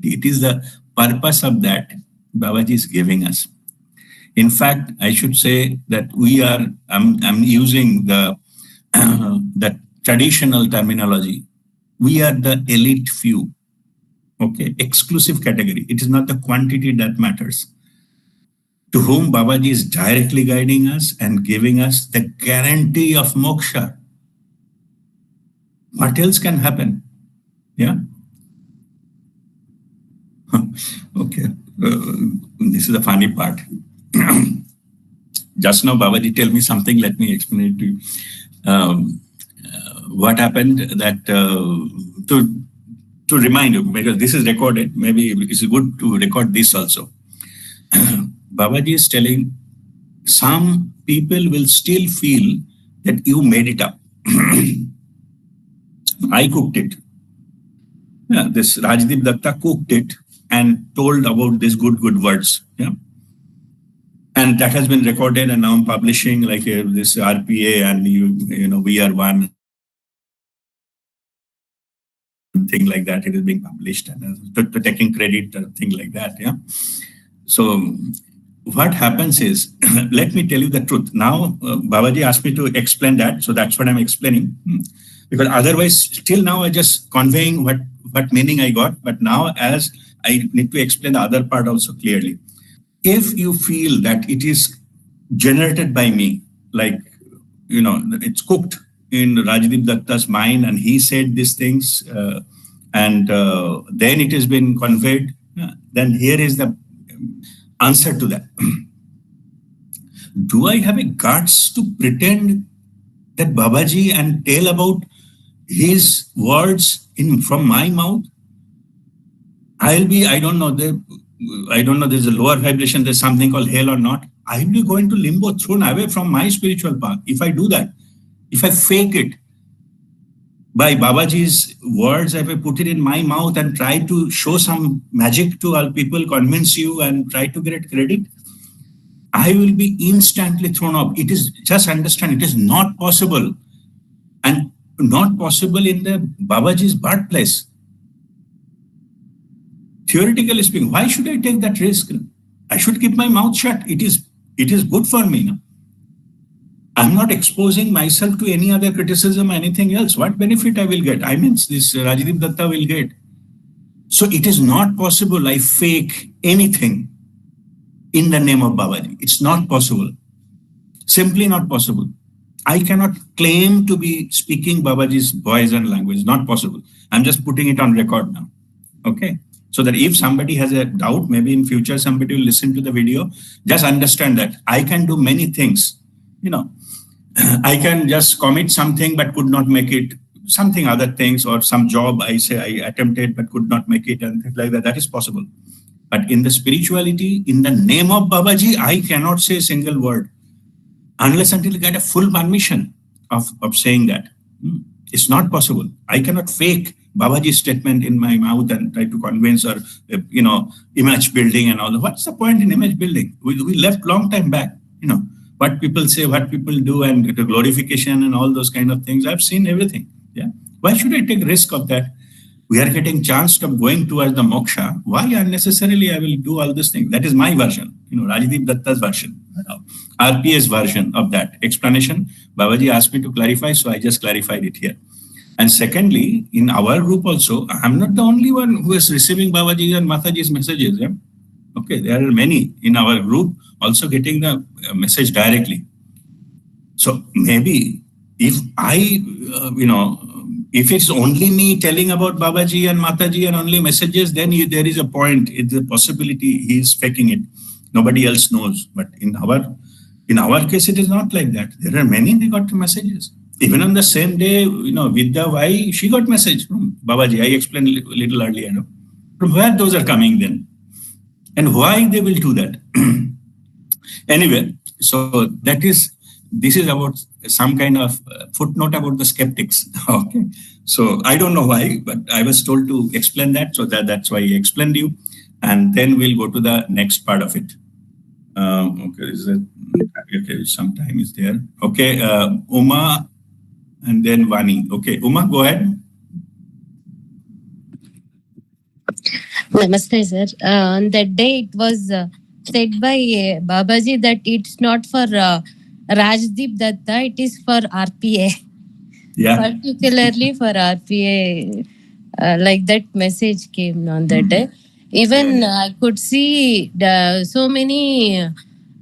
It is the purpose of that Babaji is giving us. In fact, I should say that I'm using the the traditional terminology. We are the elite few. Okay, exclusive category. It is not the quantity that matters. To whom Babaji is directly guiding us and giving us the guarantee of moksha. What else can happen? Yeah. Okay. This is the funny part. Just now, Babaji tell me something. Let me explain it to you. What happened that to remind you, because this is recorded, maybe it's good to record this also. Babaji is telling some people will still feel that you made it up. I cooked it. Yeah, this Rajdeep Datta cooked it and told about these good words. Yeah. And that has been recorded, and now I'm publishing like this RPA and WeAreOne thing like that. It is being published and to taking credit, thing like that. Yeah. So what happens is, let me tell you the truth. Now, Babaji asked me to explain that, so that's what I'm explaining. Because otherwise, till now, I just conveying what meaning I got. But now, as I need to explain the other part also clearly. If you feel that it is generated by me, like, it's cooked in Rajdeep Datta's mind and he said these things and then it has been conveyed, then here is the answer to that. Do I have a guts to pretend that Babaji and tell about his words from my mouth? I don't know, there's a lower vibration, there's something called hell or not. I'll be going to limbo, thrown away from my spiritual path. If I do that, if I fake it by Babaji's words, if I put it in my mouth and try to show some magic to all people, convince you and try to get credit, I will be instantly thrown off. It is, just understand, it is not possible. And not possible in the Babaji's birthplace. Theoretically speaking, why should I take that risk? I should keep my mouth shut. It is good for me. No? I'm not exposing myself to any other criticism, anything else. What benefit I will get? I mean, this Rajdeep Datta will get. So it is not possible I fake anything in the name of Babaji. It's not possible. Simply not possible. I cannot claim to be speaking Babaji's voice and language. Not possible. I'm just putting it on record now. Okay. So that if somebody has a doubt, maybe in future somebody will listen to the video, just understand that I can do many things. I can just commit something but could not make it, something other things, or some job I say I attempted but could not make it and things like that. That is possible. But in the spirituality, in the name of Babaji, I cannot say a single word unless until I get a full permission of saying that. It's not possible. I cannot fake Babaji's statement in my mouth and try to convince or, image building and all that. What's the point in image building? We left long time back, what people say, what people do, and the glorification and all those kind of things. I've seen everything. Yeah. Why should I take risk of that? We are getting chance of going towards the moksha. Why unnecessarily I will do all these things? That is my version, Rajdeep Datta's version, RPA's version of that explanation. Babaji asked me to clarify, so I just clarified it here. And secondly, in our group also, I'm not the only one who is receiving Babaji and Mataji's messages. Yeah? Okay, there are many in our group also getting the message directly. So maybe if if it's only me telling about Babaji and Mataji and only messages, then there is a point, it's a possibility he is faking it. Nobody else knows. But in our case, it is not like that. There are many, they got messages. Even on the same day, Vidya, why she got message from Babaji. I explained a little earlier. From where those are coming then? And why they will do that? Anyway, so this is about some kind of footnote about the skeptics. Okay, so I don't know why, but I was told to explain that, so that's why I explained you, and then we'll go to the next part of it. Okay, is it okay? Some time is there. Okay, Uma, and then Vani. Okay, Uma, go ahead. Namaste, sir. On that day, it was said by Babaji that it's not for Rajdeep Datta, it is for RPA. Yeah. Particularly for RPA, like that message came on that day. Even I could see so many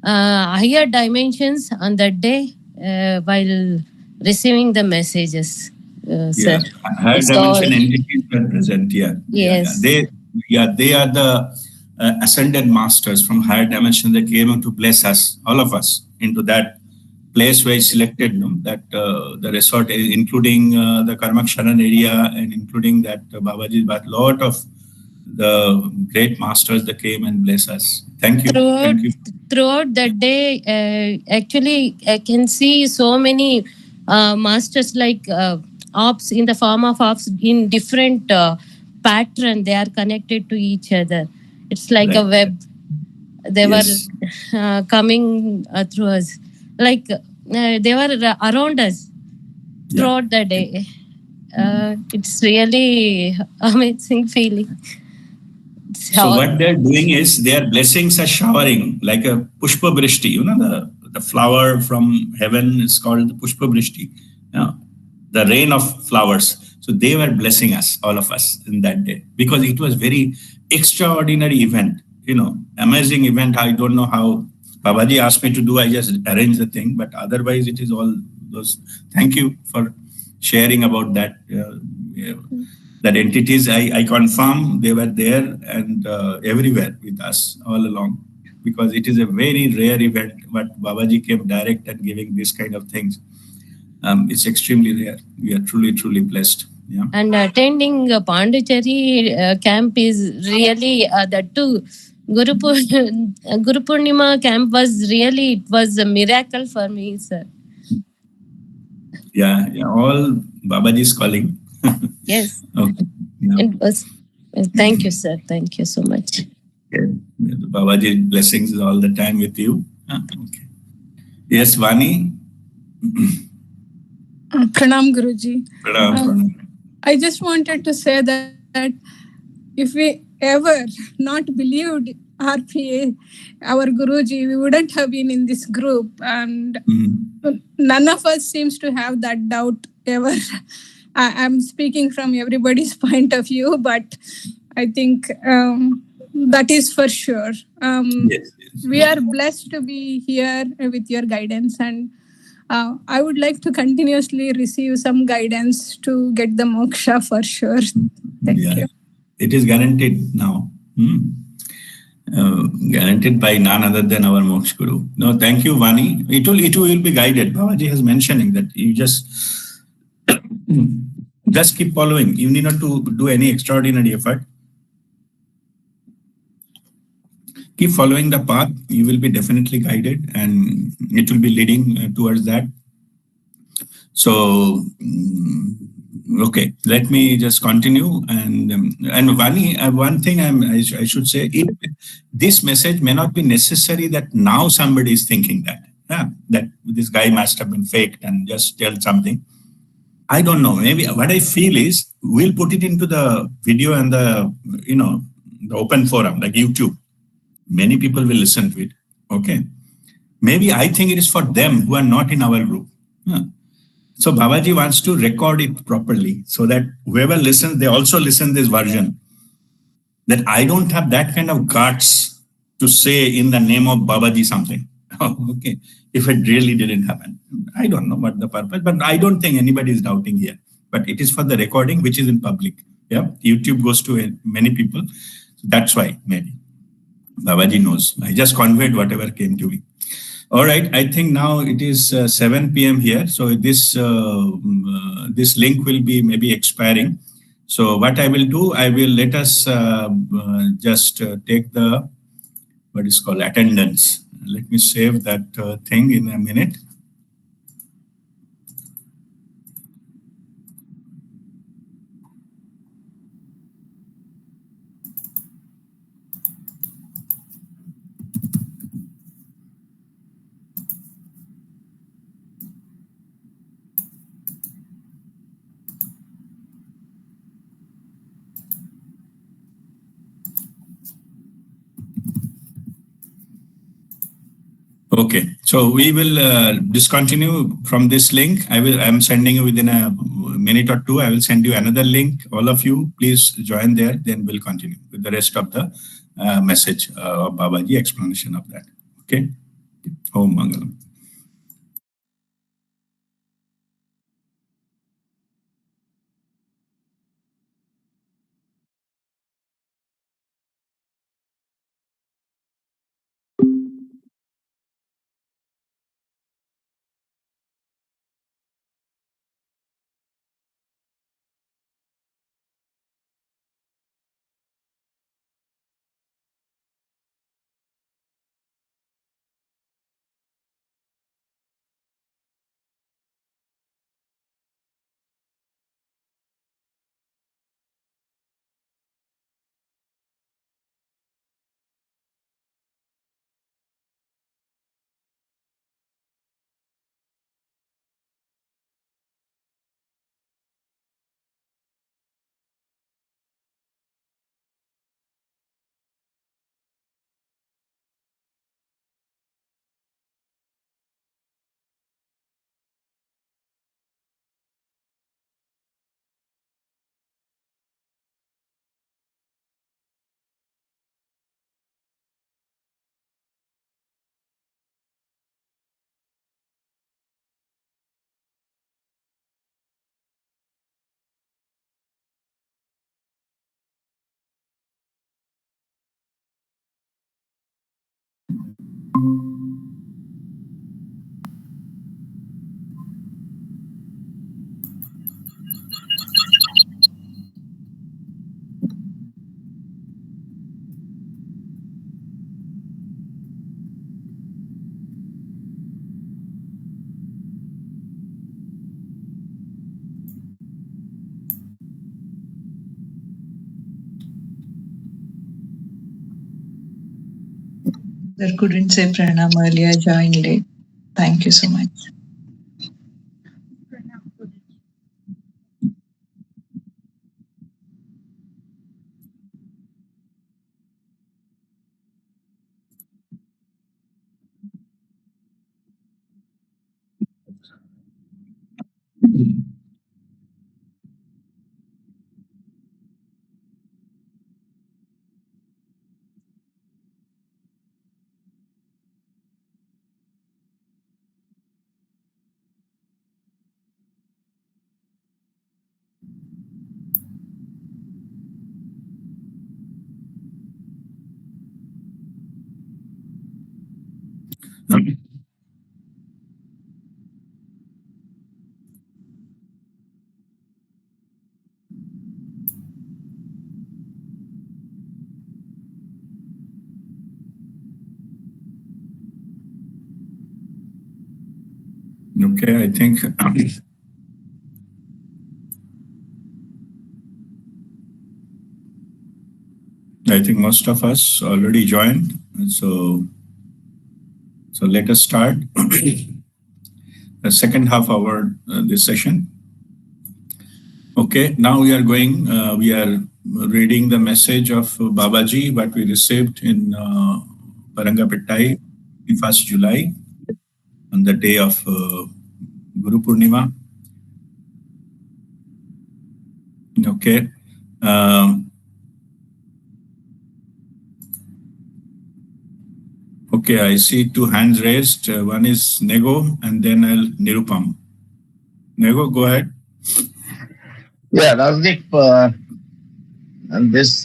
higher dimensions on that day while receiving the messages. Sir. Higher dimension entities were present. Yeah. Yes. They are the ascended masters from higher dimension. They came to bless us, all of us, into that place where I selected that the resort, including the Karmaksharan area and including that Babaji, but lot of the great masters that came and bless us. Thank you. Thank you. Throughout that day, actually, I can see so many masters like ops in the form of ops in different pattern. They are connected to each other. It's like a web. They were coming through us. Like they were around us throughout the day. It's really amazing feeling. So what they're doing is their blessings are showering like a pushpa brishti. The flower from heaven is called the pushpa brishti. The rain of flowers. So they were blessing us, all of us, in that day, because it was very extraordinary event. Amazing event. I don't know how Babaji asked me to do. I just arranged the thing, but otherwise it is all those. Thank you for sharing about that. That entities, I confirm they were there and everywhere with us all along, because it is a very rare event. But Babaji came direct and giving this kind of things. It's extremely rare. We are truly, truly blessed. Yeah. And attending Pondicherry camp is really that too. Guru Purnima camp was it was a miracle for me, sir. Yeah, all Babaji's calling. Yes. Okay. Yeah. It was. Thank you, sir. Thank you so much. Okay. Babaji's blessings is all the time with you. Okay. Yes, Vani. Pranam, Guruji. Pranam. I just wanted to say that if we ever not believed RPA, our Guruji, we wouldn't have been in this group. And none of us seems to have that doubt ever. I'm speaking from everybody's point of view, but I think that is for sure. Yes. We are blessed to be here with your guidance, and I would like to continuously receive some guidance to get the moksha for sure. Thank you. It is guaranteed now. Guaranteed by none other than our Moksha Guru. No, thank you, Vani. It will be guided. Babaji has mentioning that you just keep following. You need not to do any extraordinary effort. Keep following the path. You will be definitely guided, and it will be leading towards that. So, okay, let me just continue. And Vani, one thing I should say, this message may not be necessary that now somebody is thinking that this guy must have been faked and just tell something. I don't know. Maybe what I feel is we'll put it into the video and the open forum like YouTube. Many people will listen to it. Okay. Maybe I think it is for them who are not in our group. So Babaji wants to record it properly so that whoever listens, they also listen this version. That I don't have that kind of guts to say in the name of Babaji something. Okay. If it really didn't happen. I don't know what the purpose, but I don't think anybody is doubting here. But it is for the recording, which is in public. Yeah. YouTube goes to many people. So that's why maybe. Babaji knows. I just conveyed whatever came to me. All right. I think now it is 7 p.m. here. So this link will be maybe expiring. So what I will do, I will let us just take the what is called attendance. Let me save that thing in a minute. Okay, so we will discontinue from this link. I'm sending you within a minute or two. I will send you another link. All of you, please join there. Then we'll continue with the rest of the message of Babaji, explanation of that. Okay. Om Mangalam. Sir couldn't say pranam earlier, joined late. Thank you so much. Okay, I think most of us already joined. So let us start the second half of our this session. Okay, now we are reading the message of Babaji, what we received in Parangipettai, 1st July, on the day of Guru Purnima. Okay. Okay, I see two hands raised. One is Nego and then Nirupam. Nego, go ahead. Yeah, Rajdeep, and this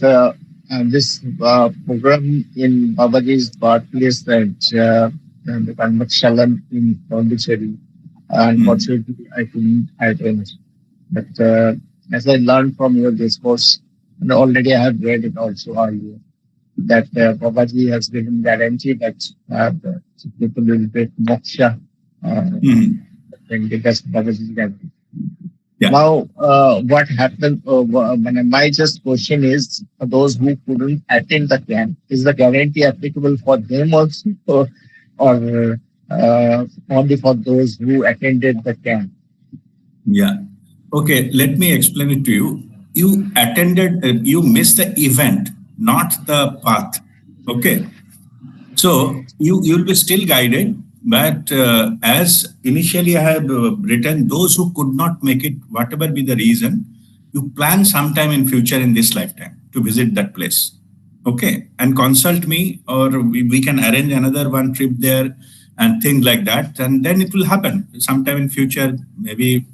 program in Babaji's birthplace, that and the Kanmaksalan in Pondicherry, and what should be, I couldn't arrange. But as I learned from your discourse, and already I have read it also earlier, that Babaji has given guarantee that people will get moksha when they get Babaji's guarantee. Yeah. Now, what happened? My just question is, for those who couldn't attend the camp, is the guarantee applicable for them also, or only for those who attended the camp? Yeah. Okay, let me explain it to you. You attended, you missed the event, not the path. Okay. So you'll be still guided, but as initially I have written, those who could not make it, whatever be the reason, you plan sometime in future in this lifetime to visit that place. Okay, and consult me, or we can arrange another one trip there and things like that, and then it will happen sometime in future, maybe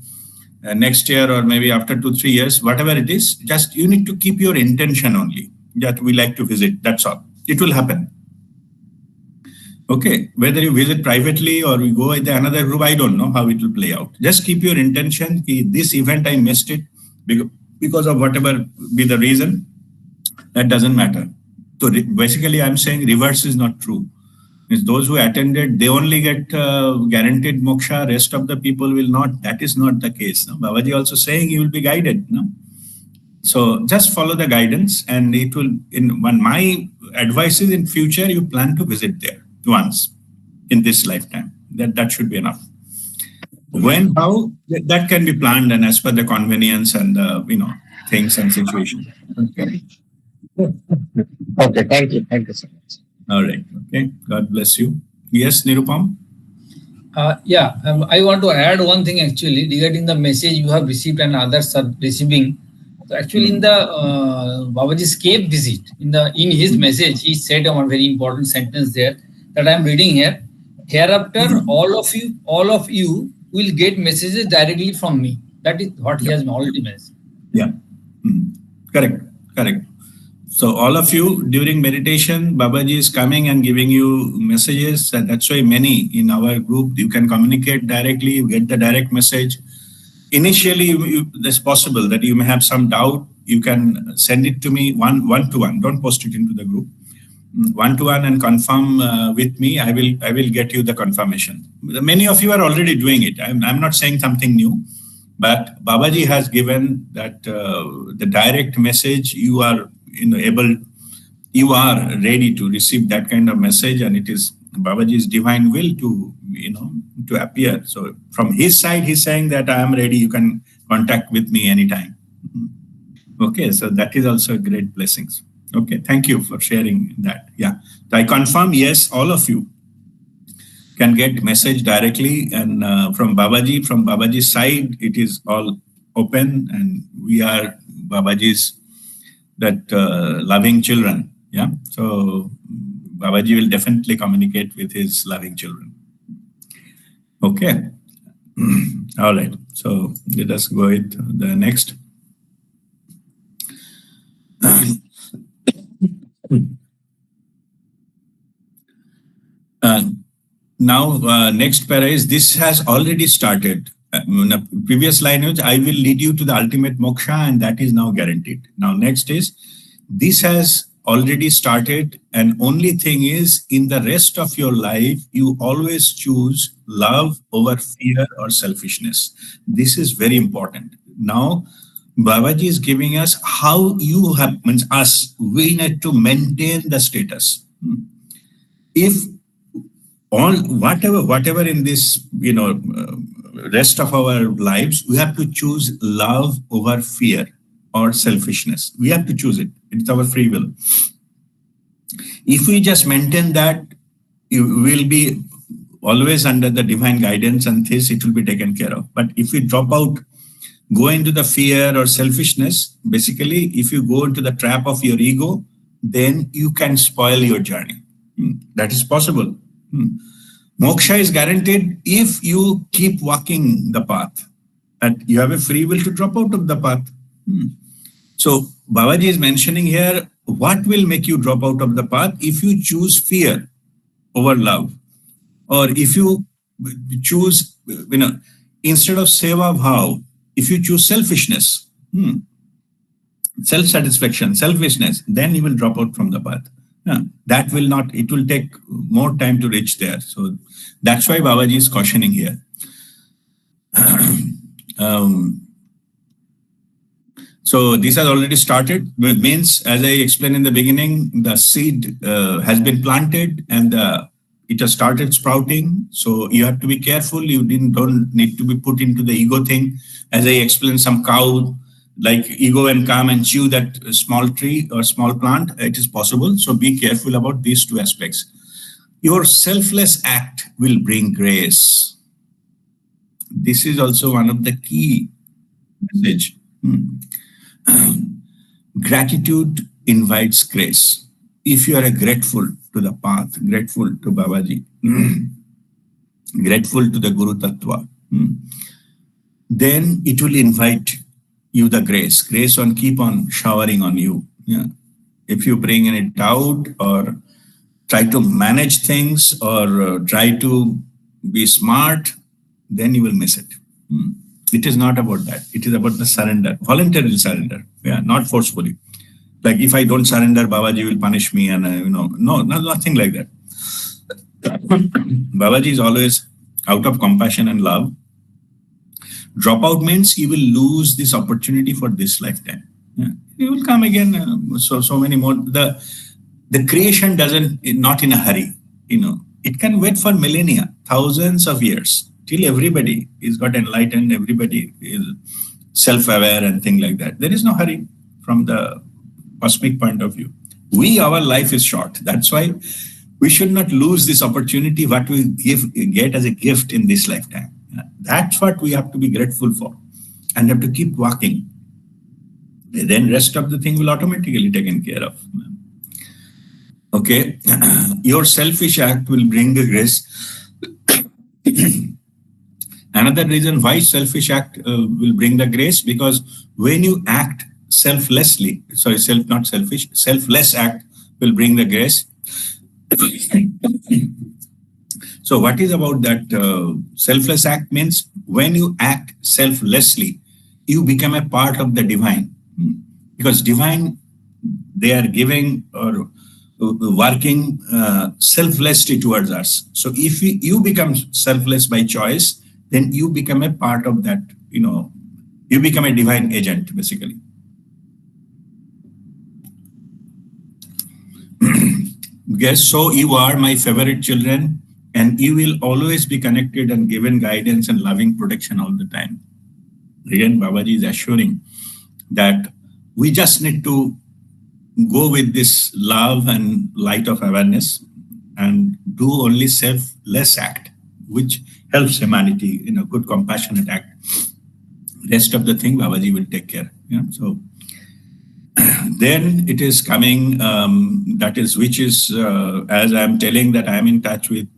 next year or maybe after 2-3 years, whatever it is. Just you need to keep your intention only that we like to visit. That's all. It will happen. Okay, whether you visit privately or we go with another group, I don't know how it will play out. Just keep your intention. This event I missed it because of whatever be the reason. That doesn't matter. So basically, I'm saying reverse is not true. It's those who attended, they only get guaranteed moksha. Rest of the people will not. That is not the case. No? Babaji also saying you will be guided. No. So just follow the guidance, and it will. My advice is in future you plan to visit there once in this lifetime. That should be enough. When, how, that can be planned and as per the convenience and things and situations. Okay. Okay, thank you so much. All right. Okay. God bless you. Yes, Nirupam. I want to add one thing actually regarding the message you have received and others are receiving. So actually, in the Babaji's cave visit, in his message, he said one very important sentence there that I am reading here. Hereafter, all of you will get messages directly from me. That is what he has already mentioned. Yeah. Correct. So all of you during meditation, Babaji is coming and giving you messages, and that's why many in our group, you can communicate directly, you get the direct message. Initially, it's possible that you may have some doubt. You can send it to me one-to-one. Don't post it into the group. One-to-one and confirm with me. I will get you the confirmation. Many of you are already doing it. I'm not saying something new, but Babaji has given that the direct message. You are you are ready to receive that kind of message, and it is Babaji's divine will to appear. So from his side, he's saying that I am ready. You can contact with me anytime. Okay, so that is also a great blessings. Okay, thank you for sharing that. Yeah, I confirm. Yes, all of you can get message directly, and from Babaji's side, it is all open, and we are Babaji's loving children. Yeah, so Babaji will definitely communicate with his loving children. Okay. All right. So let us go with the next. Now, next para is this has already started. Previous line is I will lead you to the ultimate moksha, and that is now guaranteed. Now, next is this has already started, and only thing is in the rest of your life, you always choose love over fear or selfishness. This is very important. Now, Babaji is giving us how you have, we need to maintain the status. If all whatever in this rest of our lives, we have to choose love over fear or selfishness. We have to choose it. It's our free will. If we just maintain that, you will be always under the divine guidance, and this it will be taken care of. But if we drop out, go into the fear or selfishness, basically if you go into the trap of your ego, then you can spoil your journey. That is possible. Moksha is guaranteed if you keep walking the path, and you have a free will to drop out of the path. So Babaji is mentioning here, what will make you drop out of the path? If you choose fear over love, Or if you choose, instead of seva bhav, if you choose selfishness, self-satisfaction, selfishness, then you will drop out from the path. That will not, it will take more time to reach there. So that's why Babaji is cautioning here. So this has already started. It means, as I explained in the beginning, the seed has been planted and it has started sprouting. So you have to be careful. You don't need to be put into the ego thing. As I explained, some cow like ego and come and chew that small tree or small plant. It is possible. So be careful about these two aspects. Your selfless act will bring grace. This is also one of the key message. Gratitude invites grace. If you are grateful to the path, grateful to Babaji, grateful to the Guru Tattva, then it will invite you the grace. Grace on keep on showering on you. If you bring any doubt or try to manage things or try to be smart, then you will miss it. It is not about that. It is about the surrender, voluntarily surrender, not forcefully. Like if I don't surrender, Babaji will punish me, and no, nothing like that. Babaji is always out of compassion and love. Dropout means you will lose this opportunity for this lifetime. You will come again. So many more. The creation not in a hurry. It can wait for millennia, thousands of years. Till everybody is got enlightened, everybody is self-aware and things like that. There is no hurry from the cosmic point of view. Our life is short. That's why we should not lose this opportunity, what we get as a gift in this lifetime. That's what we have to be grateful for and have to keep walking. Then rest of the thing will automatically be taken care of. Okay, your selfish act will bring the grace. Another reason why selfish act will bring the grace, because when you act selflessly, selfless act will bring the grace. So what is about that selfless act means when you act selflessly, you become a part of the divine. Because divine, they are giving or working selflessly towards us. So if you become selfless by choice, then you become a part of that, you become a divine agent, basically. Yes, so you are my favorite children, and you will always be connected and given guidance and loving protection all the time. Again, Babaji is assuring that we just need to go with this love and light of awareness and do only selfless act, which helps humanity in a good compassionate act. Rest of the thing Babaji will take care. So then it is coming, which is as I'm telling that I'm in touch with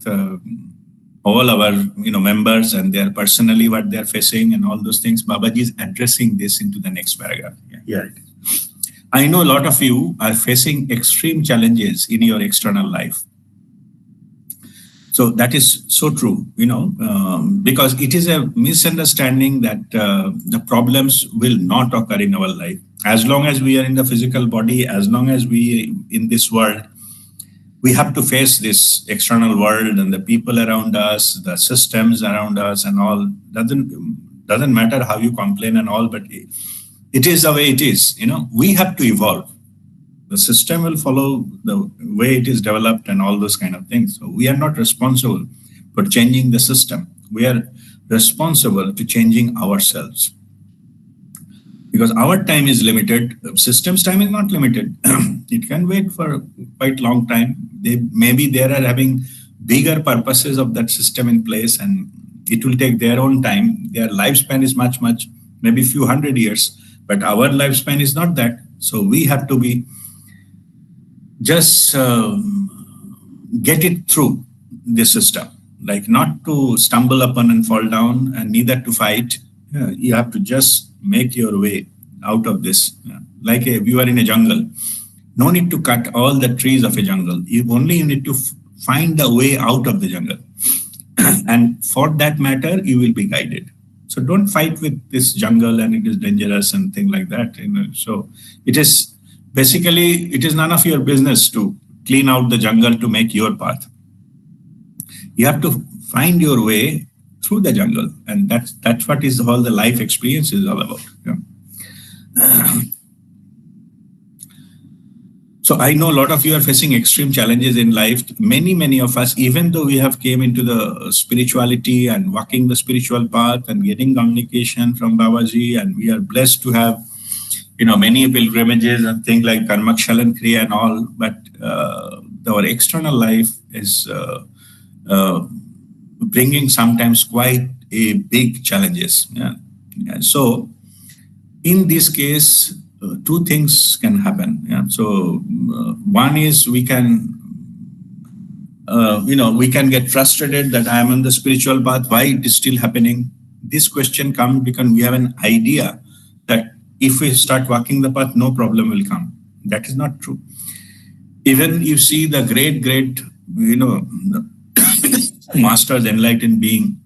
all our members, and they're personally what they're facing and all those things. Babaji is addressing this into the next paragraph. Here it is. I know a lot of you are facing extreme challenges in your external life. So that is so true, because it is a misunderstanding that the problems will not occur in our life. As long as we are in the physical body, as long as we in this world, we have to face this external world and the people around us, the systems around us and all. Doesn't matter how you complain and all, but it is the way it is. We have to evolve. The system will follow the way it is developed and all those kind of things. So we are not responsible for changing the system. We are responsible to changing ourselves. Because our time is limited, system's time is not limited. It can wait for quite long time. Maybe they are having bigger purposes of that system in place, and it will take their own time. Their lifespan is much, maybe few hundred years, but our lifespan is not that. So we have to be just get it through the system, like not to stumble upon and fall down, and neither to fight. You have to just make your way out of this. Like you are in a jungle. No need to cut all the trees of a jungle. You need to find the way out of the jungle. And for that matter, you will be guided. So don't fight with this jungle and it is dangerous and thing like that. So it is basically, it is none of your business to clean out the jungle to make your path. You have to find your way through the jungle, and that's what is all the life experience is all about. So I know a lot of you are facing extreme challenges in life. Many of us, even though we have came into the spirituality and walking the spiritual path and getting communication from Babaji, and we are blessed to have, many pilgrimages and things like Karmakshal and Kriya and all, but our external life is bringing sometimes quite a big challenges. So in this case, two things can happen. So one is we can, we can get frustrated that I am on the spiritual path. Why it is still happening? This question comes because we have an idea that if we start walking the path, no problem will come. That is not true. Even you see the great, masters, enlightened being,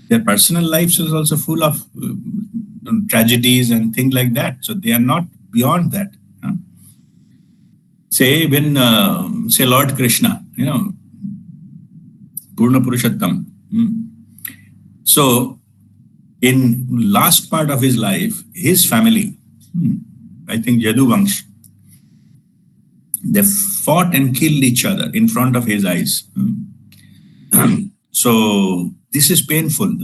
their personal lives is also full of tragedies and things like that. So they are not beyond that. Say when, say Lord Krishna, Purna Purushottam. So in last part of his life, his family, I think Yadu Vansh, they fought and killed each other in front of his eyes. So this is painful.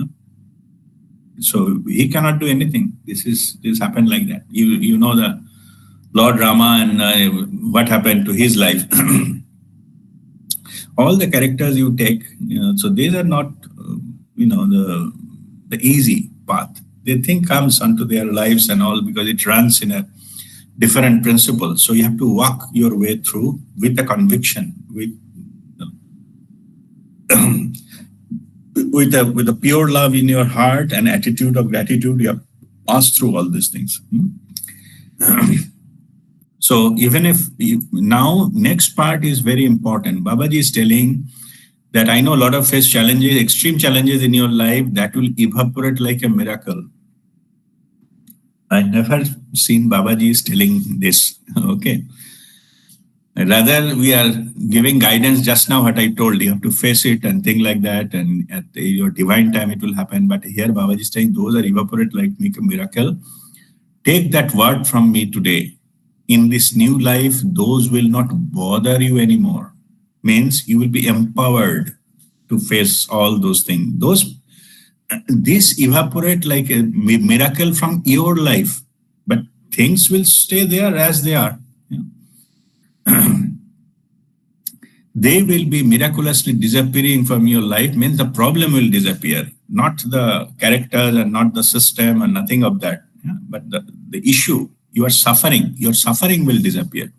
So he cannot do anything. This happened like that. You know the Lord Rama and what happened to his life. All the characters you take, so these are not, the easy path. They think comes onto their lives and all because it runs in a different principle. So you have to walk your way through with a conviction, with a pure love in your heart and attitude of gratitude. You have passed through all these things. So even if now next part is very important. Babaji is telling that I know a lot of face challenges, extreme challenges in your life that will evaporate like a miracle. I never seen Babaji is telling this. Okay. Rather, we are giving guidance just now what I told. You have to face it and things like that. And at your divine time, it will happen. But here Babaji is saying those are evaporate like make a miracle. Take that word from me today. In this new life, those will not bother you anymore. Means you will be empowered to face all those things. This evaporate like a miracle from your life, but things will stay there as they are. They will be miraculously disappearing from your life, means the problem will disappear, not the characters and not the system and nothing of that. But the issue, your suffering will disappear.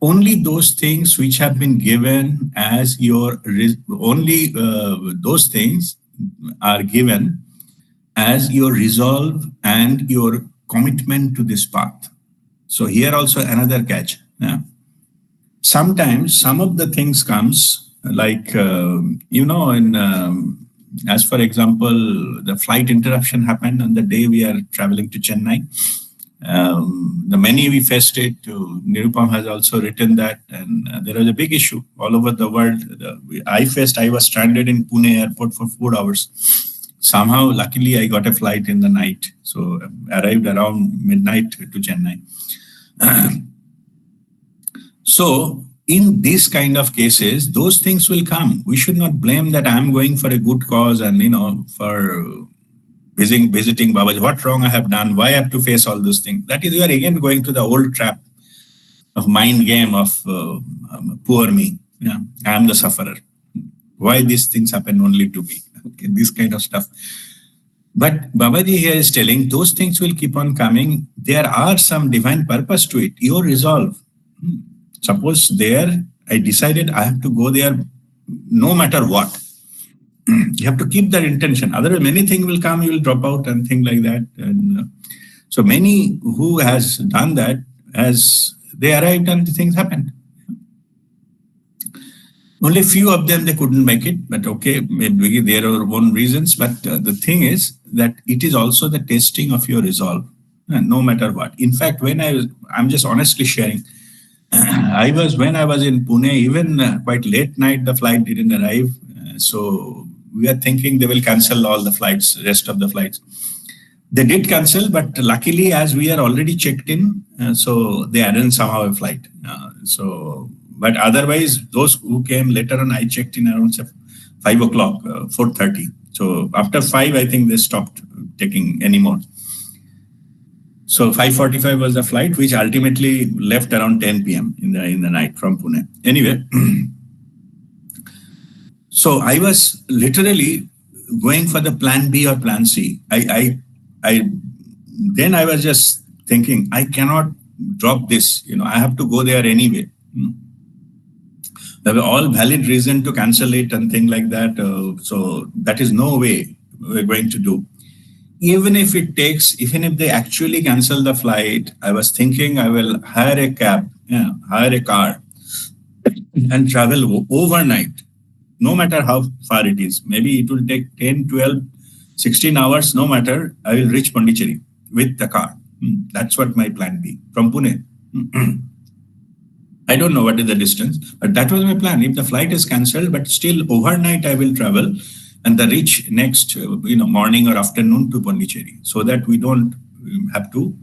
Only those things which have been given as those things are given as your resolve and your commitment to this path. So here also another catch. Sometimes some of the things comes like, as for example, the flight interruption happened on the day we are traveling to Chennai. The many we faced it. Nirupam has also written that, and there was a big issue all over the world. I was stranded in Pune airport for 4 hours. Somehow, luckily, I got a flight in the night. So arrived around midnight to Chennai. So in these kind of cases, those things will come. We should not blame that I'm going for a good cause and, for visiting Babaji. What wrong I have done? Why I have to face all those things? That is, we are again going to the old trap of mind game of poor me. I am the sufferer. Why these things happen only to me? Okay, this kind of stuff. But Babaji here is telling those things will keep on coming. There are some divine purpose to it. Your resolve. Suppose there, I decided I have to go there no matter what. You have to keep that intention. Otherwise, many things will come, you will drop out and things like that. And so many who has done that, as they arrived and the things happened. Only few of them, they couldn't make it, but okay, maybe there are own reasons. But the thing is that it is also the testing of your resolve, no matter what. In fact, I'm just honestly sharing, when I was in Pune, even quite late night, the flight didn't arrive. So we are thinking they will cancel all the flights, rest of the flights. They did cancel, but luckily, as we are already checked in, so they added somehow a flight. But otherwise, those who came later on, I checked in around 5 o'clock, 4:30. So after 5, I think they stopped taking any more. So 5:45 was the flight, which ultimately left around 10 p.m. in the night from Pune. Anyway, so I was literally going for the plan B or plan C. Then I was just thinking, I cannot drop this. I have to go there anyway. There were all valid reason to cancel it and things like that. So that is no way we're going to do. Even if they actually cancel the flight, I was thinking I will hire a cab, hire a car and travel overnight, no matter how far it is. Maybe it will take 10, 12, 16 hours, no matter. I will reach Pondicherry with the car. That's what my plan be from Pune. I don't know what is the distance, but that was my plan. If the flight is cancelled, but still overnight I will travel and reach next morning or afternoon to Pondicherry, so that we don't have to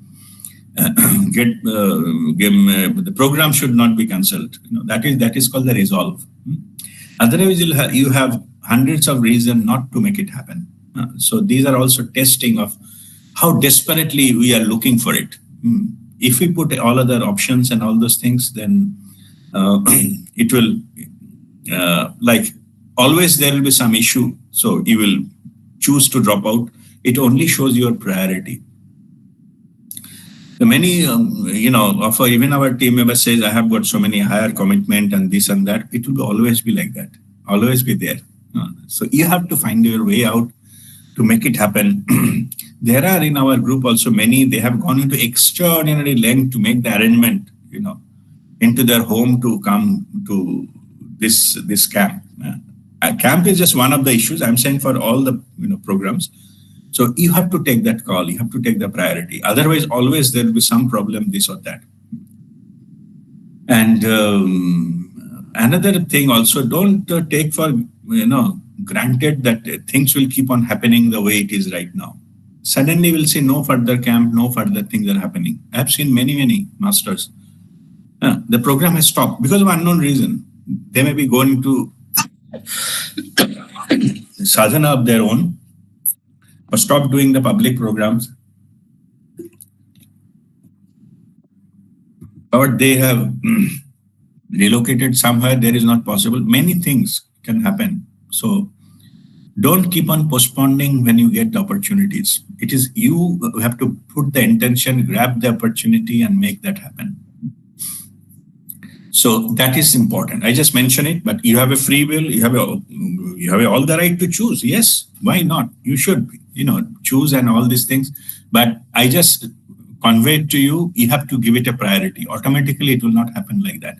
the program should not be cancelled. That is called the resolve. Otherwise, you have hundreds of reasons not to make it happen. So these are also testing of how desperately we are looking for it. If we put all other options and all those things, then it will, like always there will be some issue. So you will choose to drop out. It only shows your priority. So many, even our team member says, I have got so many higher commitment and this and that. It will always be like that, always be there. So you have to find your way out to make it happen. There are in our group also many, they have gone into extraordinary length to make the arrangement, into their home to come to this camp. Camp is just one of the issues. I'm saying for all the programs. So you have to take that call. You have to take the priority. Otherwise, always there will be some problem, this or that. And another thing also, don't take for granted that things will keep on happening the way it is right now. Suddenly we'll see no further camp, no further things are happening. I've seen many masters. The program has stopped because of unknown reason. They may be going to sadhana of their own, or stop doing the public programs, or they have relocated somewhere there is not possible. Many things can happen. So don't keep on postponing when you get the opportunities. It is you who have to put the intention, grab the opportunity and make that happen. So that is important. I just mentioned it, but you have a free will. You have all the right to choose. Yes, why not? You should, choose and all these things. But I just conveyed to you, you have to give it a priority. Automatically, it will not happen like that.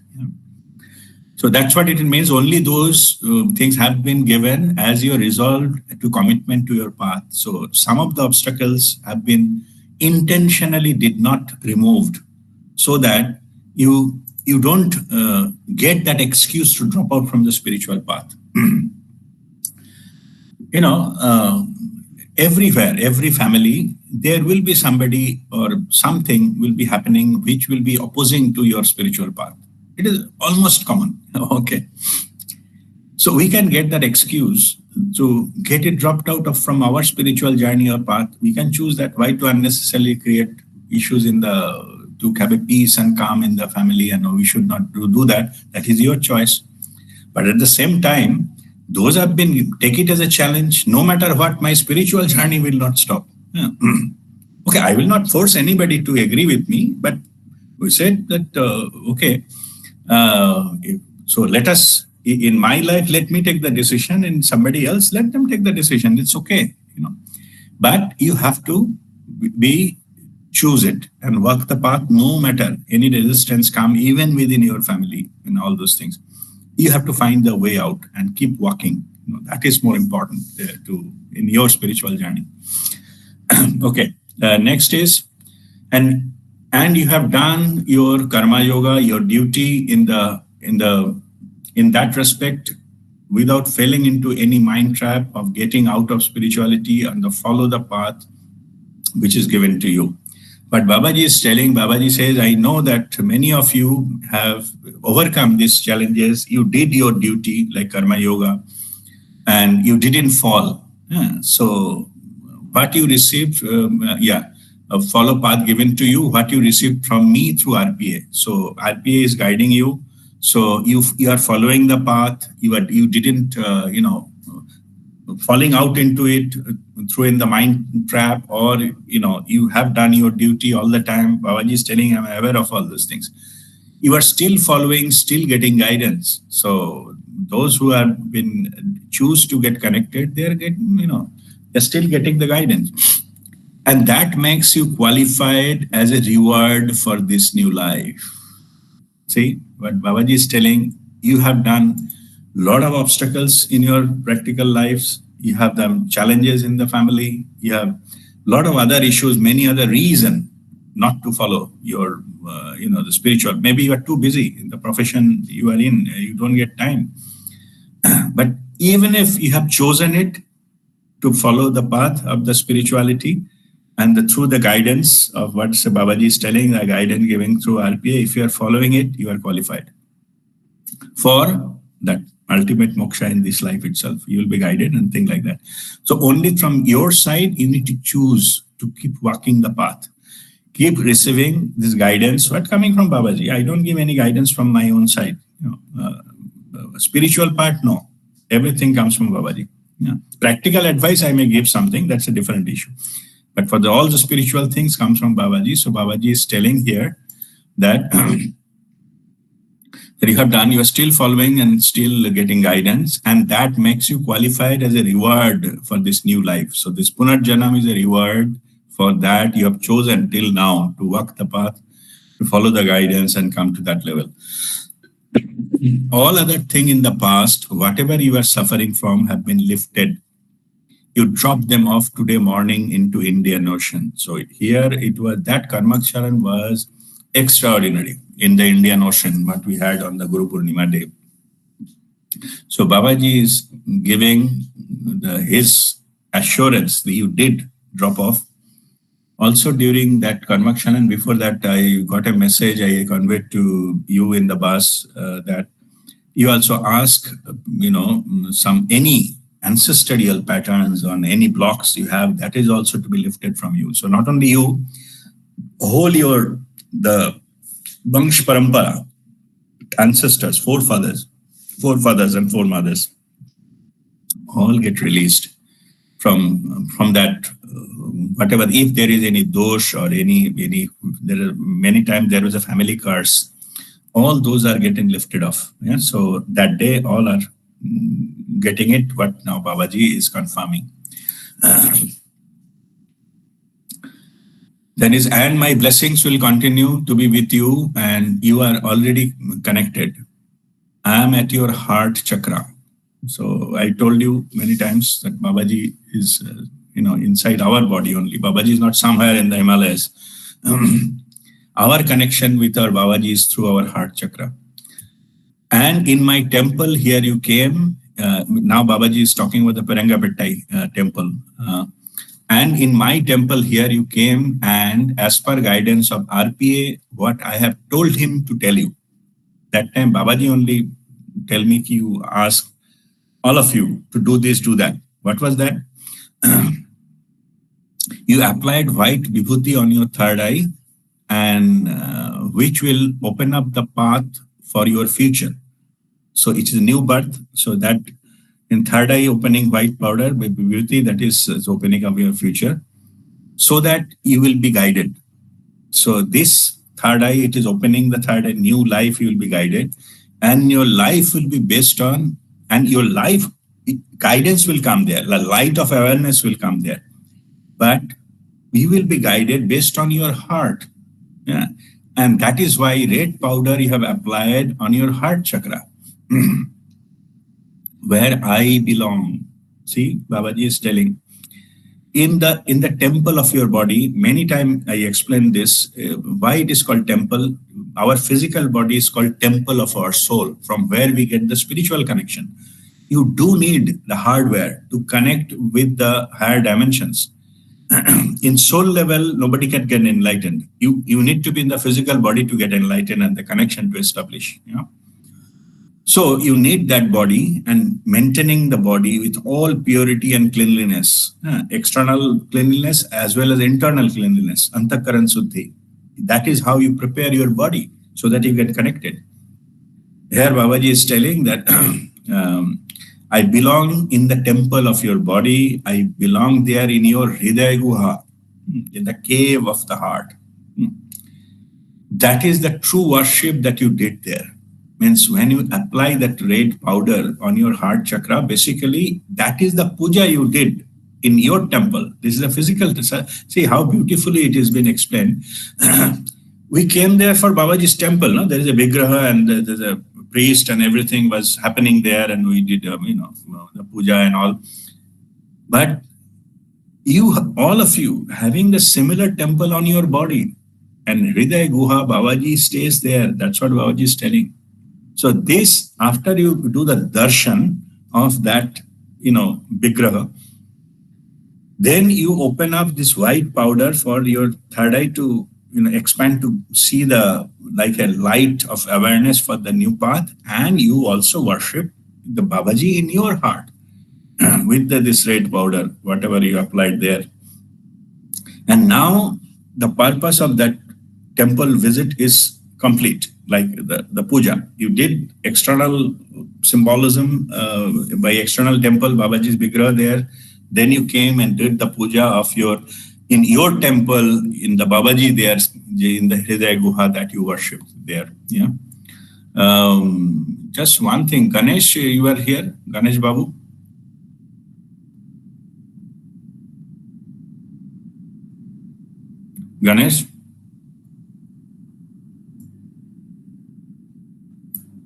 So that's what it means. Only those things have been given as you resolved to commitment to your path. So some of the obstacles have been intentionally did not removed, so that you don't get that excuse to drop out from the spiritual path. Everywhere, every family, there will be somebody or something will be happening which will be opposing to your spiritual path. It is almost common. Okay. So we can get that excuse to get it dropped out from our spiritual journey or path. We can choose that. Why to unnecessarily create issues to have a peace and calm in the family, and we should not do that. That is your choice. But at the same time, those have been, take it as a challenge. No matter what, my spiritual journey will not stop. Okay, I will not force anybody to agree with me, but we said that, so let us, in my life, let me take the decision, and somebody else, let them take the decision. It's okay, But you have to choose it and walk the path, no matter any resistance come, even within your family and all those things. you have to find the way out and keep walking. That is more important in your spiritual journey. Okay, next is, and you have done your karma yoga, your duty in that respect, without falling into any mind trap of getting out of spirituality and follow the path which is given to you. But Babaji says, I know that many of you have overcome these challenges. You did your duty like karma yoga and you didn't fall. So what you received, a follow path given to you, what you received from me through RPA. So RPA is guiding you. So you are following the path. You didn't, falling out into it through in the mind trap, or you have done your duty all the time. Babaji is telling, I'm aware of all those things. You are still following, still getting guidance. So those who have been choose to get connected, they're still getting the guidance, and that makes you qualified as a reward for this new life. See what Babaji is telling. You have done a lot of obstacles in your practical lives. You have the challenges in the family. You have a lot of other issues, many other reasons not to follow your, the spiritual. Maybe you are too busy in the profession you are in. You don't get time. But even if you have chosen it to follow the path of the spirituality and through the guidance of what Babaji is telling, the guidance giving through RPA, if you are following it, you are qualified for that ultimate moksha in this life itself. You will be guided and things like that. So only from your side, you need to choose to keep walking the path. Keep receiving this guidance. What coming from Babaji? I don't give any guidance from my own side. Spiritual part, no. Everything comes from Babaji. Practical advice, I may give something. That's a different issue. But for all the spiritual things comes from Babaji. So Babaji is telling here that that you have done, you are still following and still getting guidance, and that makes you qualified as a reward for this new life. So this Punarjanam is a reward for that you have chosen till now to walk the path, to follow the guidance and come to that level. All other thing in the past, whatever you are suffering from, have been lifted. You drop them off today morning into Indian Ocean. So here it was, that Karmaksharan was extraordinary in the Indian Ocean, what we had on the Guru Purnima day. So Babaji is giving his assurance that you did drop off. Also during that Karmaksharan, before that, I got a message I conveyed to you in the bus that you also ask, any ancestral patterns on any blocks you have, that is also to be lifted from you. So not only you, whole the Vamsh Parampara, ancestors, forefathers and foremothers, all get released from that, whatever, if there is any dosh or any there are many times there was a family curse, all those are getting lifted off. So that day all are getting it, what now Babaji is confirming. Then is, and my blessings will continue to be with you, and you are already connected. I am at your heart chakra. So I told you many times that Babaji is, inside our body only. Babaji is not somewhere in the Himalayas. Our connection with our Babaji is through our heart chakra. And in my temple here you came. Now Babaji is talking about the Parangipettai temple. And in my temple here you came, and as per guidance of RPA, what I have told him to tell you. That time Babaji only tell me, you ask all of you to do this, do that. What was that? You applied white vibhuti on your third eye, and which will open up the path for your future. So it is a new birth. So that in third eye opening white powder with vibhuti, that is opening up your future, so that you will be guided. So this third eye, it is opening the third eye, new life, you will be guided, and your life will be based on, and your life guidance will come there, the light of awareness will come there, but you will be guided based on your heart. And that is why red powder you have applied on your heart chakra. where I belong. See, Babaji is telling, in the temple of your body, many times I explain this, why it is called temple. Our physical body is called temple of our soul, from where we get the spiritual connection. You do need the hardware to connect with the higher dimensions. In soul level, nobody can get enlightened. You need to be in the physical body to get enlightened and the connection to establish. So you need that body, and maintaining the body with all purity and cleanliness, external cleanliness as well as internal cleanliness, antakaran suddhi. That is how you prepare your body so that you get connected. Here Babaji is telling that I belong in the temple of your body. I belong there in your Hridaya Guha, in the cave of the heart. That is the true worship that you did there. Means when you apply that red powder on your heart chakra, basically that is the puja you did in your temple. This is a physical. See how beautifully it has been explained. We came there for Babaji's temple. No? There is a vigraha and there's a priest and everything was happening there, and we did the puja and all. But you, all of you, having the similar temple on your body, and Hridaya Guha, Babaji stays there. That's what Babaji is telling. So this, after you do the darshan of that, vigraha, then you open up this white powder for your third eye to expand, to see the like a light of awareness for the new path, and you also worship the Babaji in your heart with this red powder, whatever you applied there. And now the purpose of that temple visit is complete, like the puja. You did external symbolism by external temple, Babaji's vigraha there. Then you came and did the puja of in your temple, in the Babaji there, in the Hridaya Guha that you worshipped there. Yeah. Just one thing, Ganesh, you are here, Ganesh Babu. Ganesh?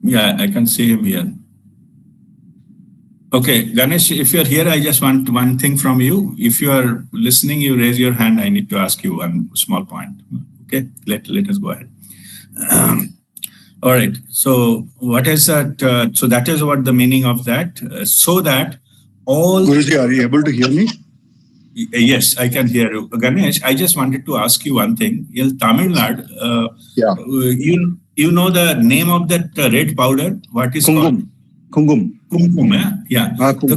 Yeah, I can see him here. Okay, Ganesh, if you're here, I just want one thing from you. If you are listening, you raise your hand. I need to ask you one small point. Okay, let us go ahead. All right, so what is that? So that is what the meaning of that. So that all... Guruji, are you able to hear me? Yes, I can hear you. Ganesh, I just wanted to ask you one thing. In Tamil Nadu, you know the name of that red powder? What is called? Kumkum. Kumkum, yeah. The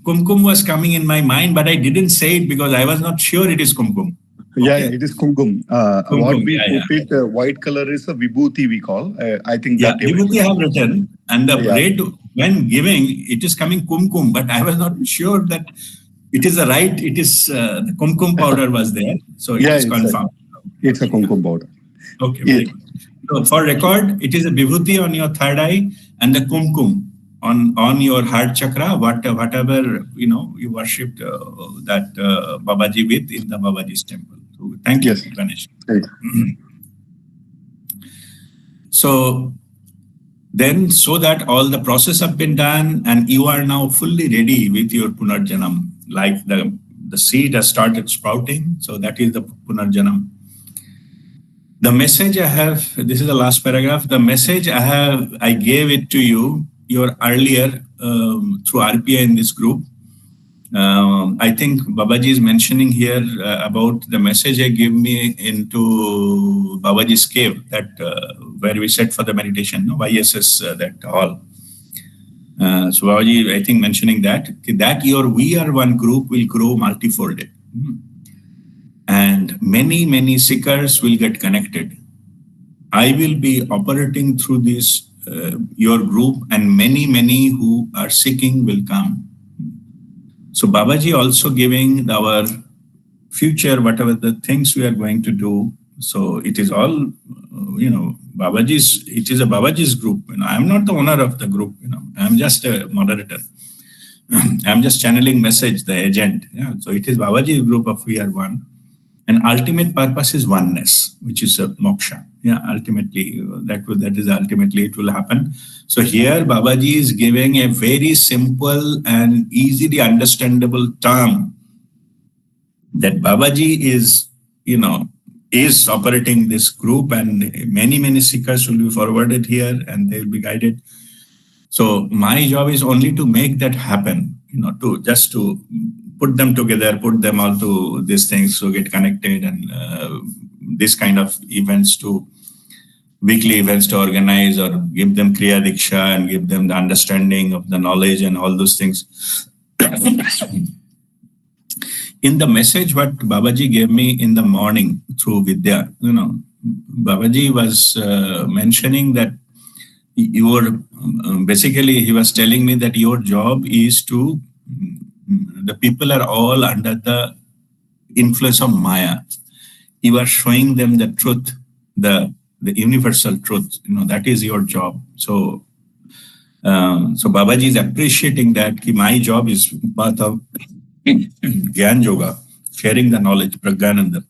kumkum was coming in my mind, but I didn't say it because I was not sure it is kumkum. Yeah, it is kumkum. What we put it, white color is a vibhuti, we call. I think that vibhuti I have written, and the red, when giving, it is coming kumkum, but I was not sure that it is the right, it is the kumkum powder was there. So it is confirmed. It's a kumkum powder. Okay, very good. So for record, it is a vibhuti on your third eye and the kumkum on your heart chakra, whatever you worshipped that Babaji with in the Babaji's temple. So thank you, Ganesh. So then, so that all the process have been done and you are now fully ready with your Punarjanam, like the seed has started sprouting. So that is the Punarjanam. The message I have, this is the last paragraph. The message I gave it to you earlier through RPI in this group. I think Babaji is mentioning here about the message I gave me into Babaji's cave, that where we sat for the meditation, YSS, that hall. So Babaji, I think mentioning that your WeAreOne group will grow multifolded. And many seekers will get connected. I will be operating through this, your group, and many who are seeking will come. So Babaji also giving our future, whatever the things we are going to do. So it is all, Babaji's, it is a Babaji's group. I am not the owner of the group, I am just a moderator. I am just channeling message, the agent. So it is Babaji's group of WeAreOne. And ultimate purpose is oneness, which is a moksha. Yeah, ultimately, that is ultimately it will happen. So here Babaji is giving a very simple and easily understandable term that Babaji is, is operating this group, and many seekers will be forwarded here and they will be guided. So my job is only to make that happen, to just to put them together, put them all to these things to get connected, and this kind of events weekly events to organize, or give them Kriya Diksha and give them the understanding of the knowledge and all those things. In the message what Babaji gave me in the morning through Vidya, Babaji was mentioning that basically he was telling me that your job is to, the people are all under the influence of Maya. You are showing them the truth, the universal truth, that is your job. So Babaji is appreciating that my job is part of Gyan Yoga, sharing the knowledge, Pragyanand.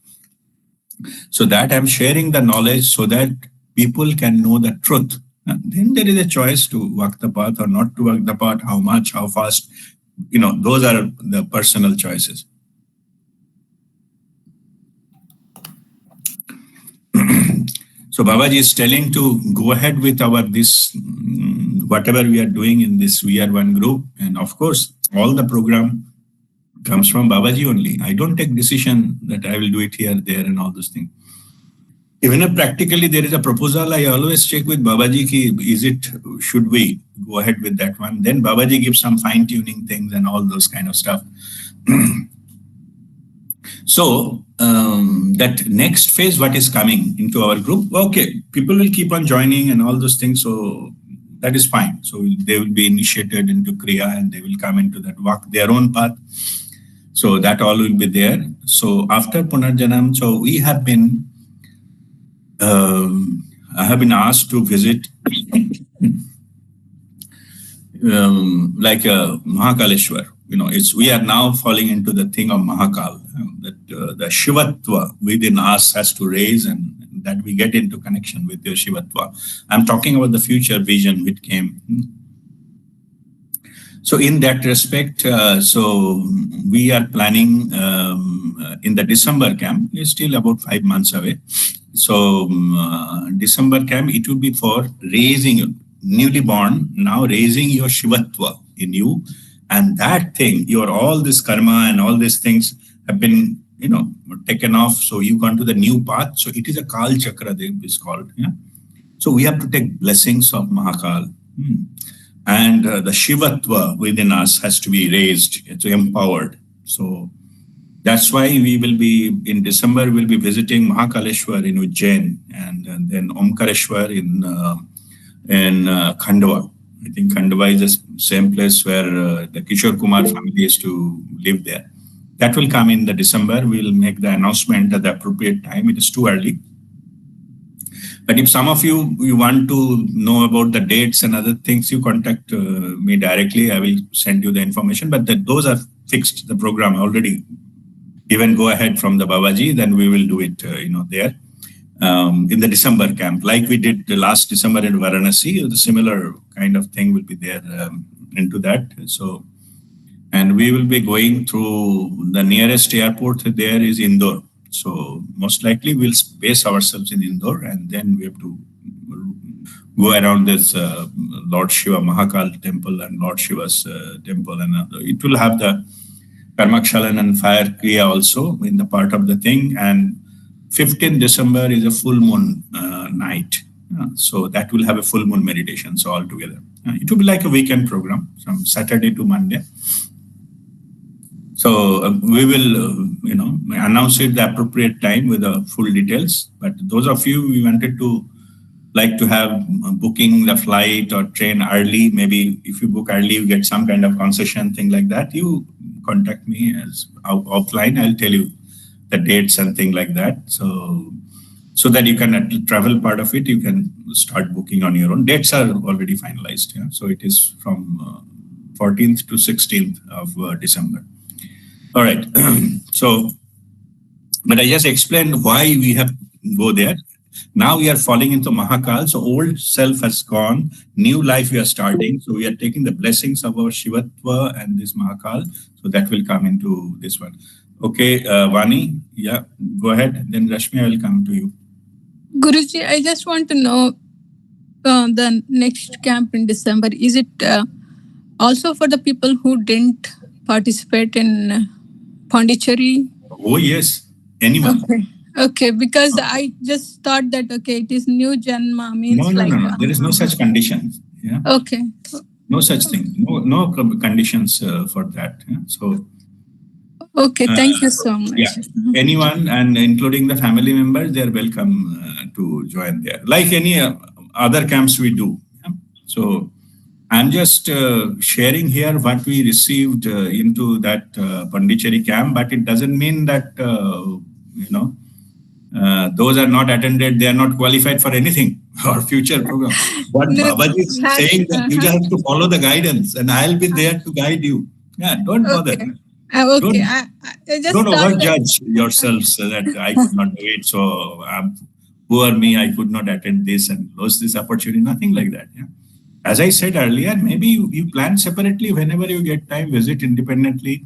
So that I'm sharing the knowledge so that people can know the truth. And then there is a choice to walk the path or not to walk the path, how much, how fast, those are the personal choices. So Babaji is telling to go ahead with whatever we are doing in this WeAreOne group. And of course, all the program comes from Babaji only. I don't take decision that I will do it here, there, and all those things. Even if practically there is a proposal, I always check with Babaji, should we go ahead with that one? Then Babaji gives some fine-tuning things and all those kind of stuff. So that next phase, what is coming into our group, okay, people will keep on joining and all those things. So that is fine. So they will be initiated into Kriya and they will come into that, walk their own path. So that all will be there. So after Punarjanam, so we have been, I have been asked to visit like Mahakaleshwar. We are now falling into the thing of Mahakal, that the Shivatva within us has to raise, and that we get into connection with your Shivatva. I'm talking about the future vision which came. So in that respect, so we are planning in the December camp. It's still about 5 months away. So December camp, it will be for raising newly born, now raising your Shivatva in you. And that thing, all this karma and all these things have been, taken off. So you've gone to the new path. So it is a Kal Chakra, it's called. Yeah. So we have to take blessings of Mahakal. And the Shivatva within us has to be raised, it's empowered. So that's why we will be, in December, we'll be visiting Mahakaleshwar in Ujjain, and then Omkareshwar in Khandwa. I think Khandwa is the same place where the Kishore Kumar family used to live there. That will come in the December. We'll make the announcement at the appropriate time. It is too early. But if some of you want to know about the dates and other things, you contact me directly. I will send you the information. But those are fixed, the program already. Even go ahead from the Babaji, then we will do it, there in the December camp, like we did the last December in Varanasi. The similar kind of thing will be there into that. So, and we will be going through the nearest airport there is Indore. So most likely we'll base ourselves in Indore, and then we have to go around this Lord Shiva Mahakal temple and Lord Shiva's temple, and it will have the Karmakshalan and fire Kriya also in the part of the thing. And 15th December is a full moon night. So that will have a full moon meditation. So all together, it will be like a weekend program from Saturday to Monday. So we will, announce it the appropriate time with the full details. But those of you we wanted to like to have booking the flight or train early, maybe if you book early, you get some kind of concession thing like that. You contact me as offline. I'll tell you the dates and thing like that. So that you can travel part of it, you can start booking on your own. Dates are already finalized. Yeah? So it is from 14th to 16th of December. All right. So, but I just explained why we have go there. Now we are falling into Mahakal. So old self has gone, new life we are starting. So we are taking the blessings of our Shivatva and this Mahakal. So that will come into this one. Okay, Vani, yeah, go ahead. Then Rashmi, I will come to you. Guruji, I just want to know the next camp in December. Is it also for the people who didn't participate in Pondicherry? Oh, yes. Anyone. Okay, because I just thought that, okay, it is new Janma means No. There is no such conditions. Yeah. Okay. No such thing. No conditions for that. Yeah? So. Okay, thank you so much. Yeah. Anyone, and including the family members, they are welcome to join there. Like any other camps we do. Yeah? So I'm just sharing here what we received into that Pondicherry camp, but it doesn't mean that, those are not attended, they are not qualified for anything or future program. But Babaji is saying that you just have to follow the guidance and I'll be there to guide you. Yeah, don't bother. Okay. Don't overjudge yourselves that I could not do it. So poor me, I could not attend this and lose this opportunity. Nothing like that. Yeah. As I said earlier, maybe you plan separately whenever you get time, visit independently.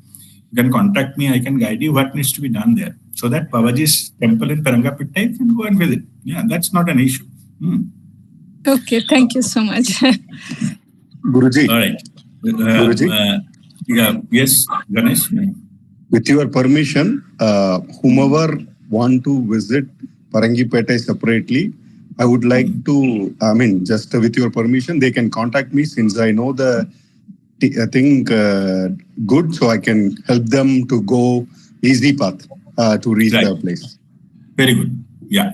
You can contact me. I can guide you what needs to be done there. So that Babaji's temple in Parangipettai, you can go and visit. Yeah, that's not an issue. Okay, thank you so much. Guruji. All right. Guruji. Yes, Ganesh. With your permission, whomever want to visit Parangipettai separately, I would like to, just with your permission, they can contact me since I know the thing good, so I can help them to go easy path to reach the place. Very good. Yeah.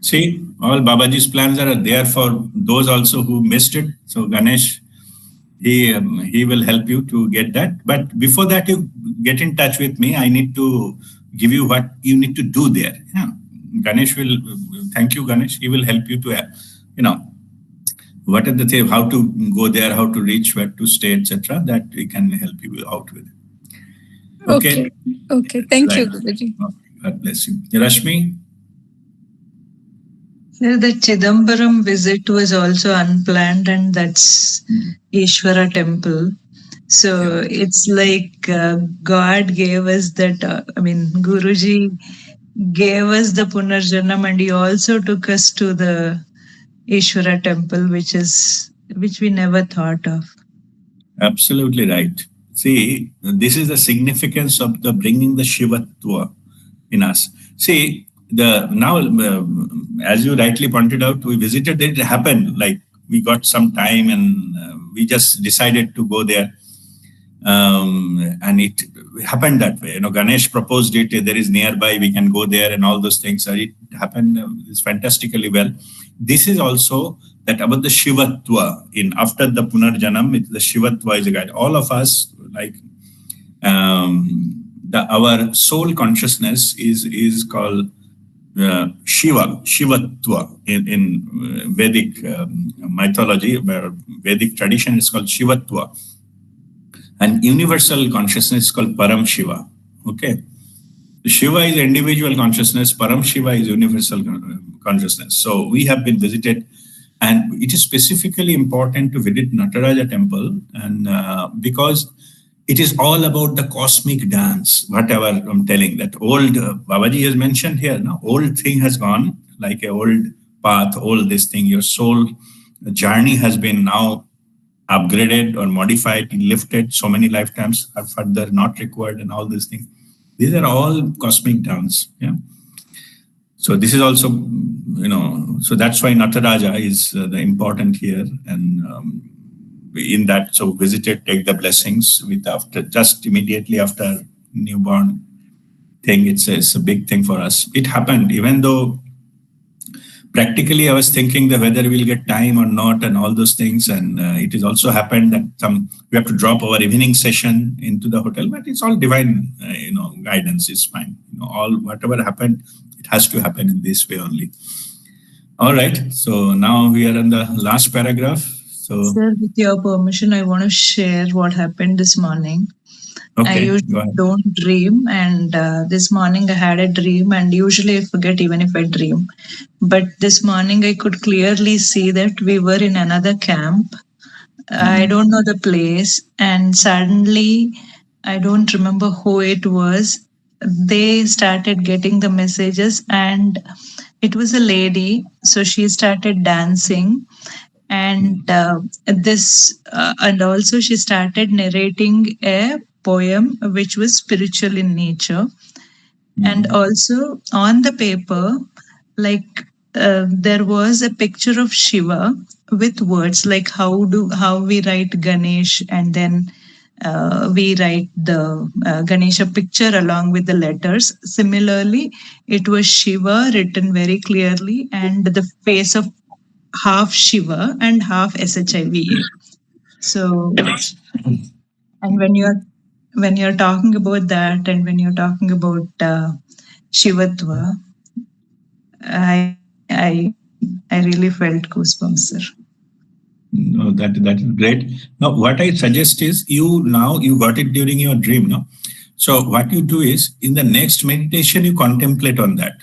See, all Babaji's plans are there for those also who missed it. So Ganesh, he will help you to get that. But before that, you get in touch with me. I need to give you what you need to do there. Yeah. Ganesh will, thank you, Ganesh. He will help you to, what are the things, how to go there, how to reach, where to stay, etc. That we can help you out with. Okay. Thank you, Guruji. God bless you. Rashmi? Sir, the Chidambaram visit was also unplanned, and that's Ishvara temple. So it's like God gave us that, Guruji gave us the Punarjanam, and he also took us to the Ishvara temple, which we never thought of. Absolutely right. See, this is the significance of the bringing the Shivatva in us. See, as you rightly pointed out, we visited, it happened, like we got some time and we just decided to go there. And it happened that way. Ganesh proposed it, there is nearby, we can go there and all those things. It happened fantastically well. This is also that about the Shivatva. After the Punarjanam, the Shivatva is a guide. All of us, like our soul consciousness is called Shivatva in Vedic mythology, where Vedic tradition is called Shivatva. And universal consciousness is called Param Shiva. Okay. Shiva is individual consciousness, Param Shiva is universal consciousness. So we have been visited, and it is specifically important to visit Nataraja temple, and because it is all about the cosmic dance, whatever I'm telling. That old, Babaji has mentioned here, now old thing has gone, like a old path, all this thing, your soul journey has been now upgraded or modified, lifted, so many lifetimes are further not required, and all these things. These are all cosmic dance. Yeah. So this is also, so that's why Nataraja is the important here, and in that, so visited, take the blessings just immediately after newborn thing. It's a big thing for us. It happened, even though practically I was thinking that whether we'll get time or not and all those things. And it has also happened that we have to drop our evening session into the hotel, but it's all divine, guidance is fine. Whatever happened, it has to happen in this way only. All right. So now we are in the last paragraph. So, sir, with your permission, I want to share what happened this morning. I usually don't dream, and this morning I had a dream, and usually I forget even if I dream. But this morning I could clearly see that we were in another camp. I don't know the place, and suddenly I don't remember who it was. They started getting the messages, and it was a lady. So she started dancing, and and also she started narrating a poem which was spiritual in nature. And also on the paper, like there was a picture of Shiva with words like how we write Ganesh, and then we write the Ganesha picture along with the letters. Similarly, it was Shiva written very clearly, and the face of half Shiva and half SHIVA. So, and when you're talking about that, and when you're talking about Shivatva, I really felt goosebumps, sir. No, that is great. Now, what I suggest is you got it during your dream, no? So what you do is in the next meditation you contemplate on that.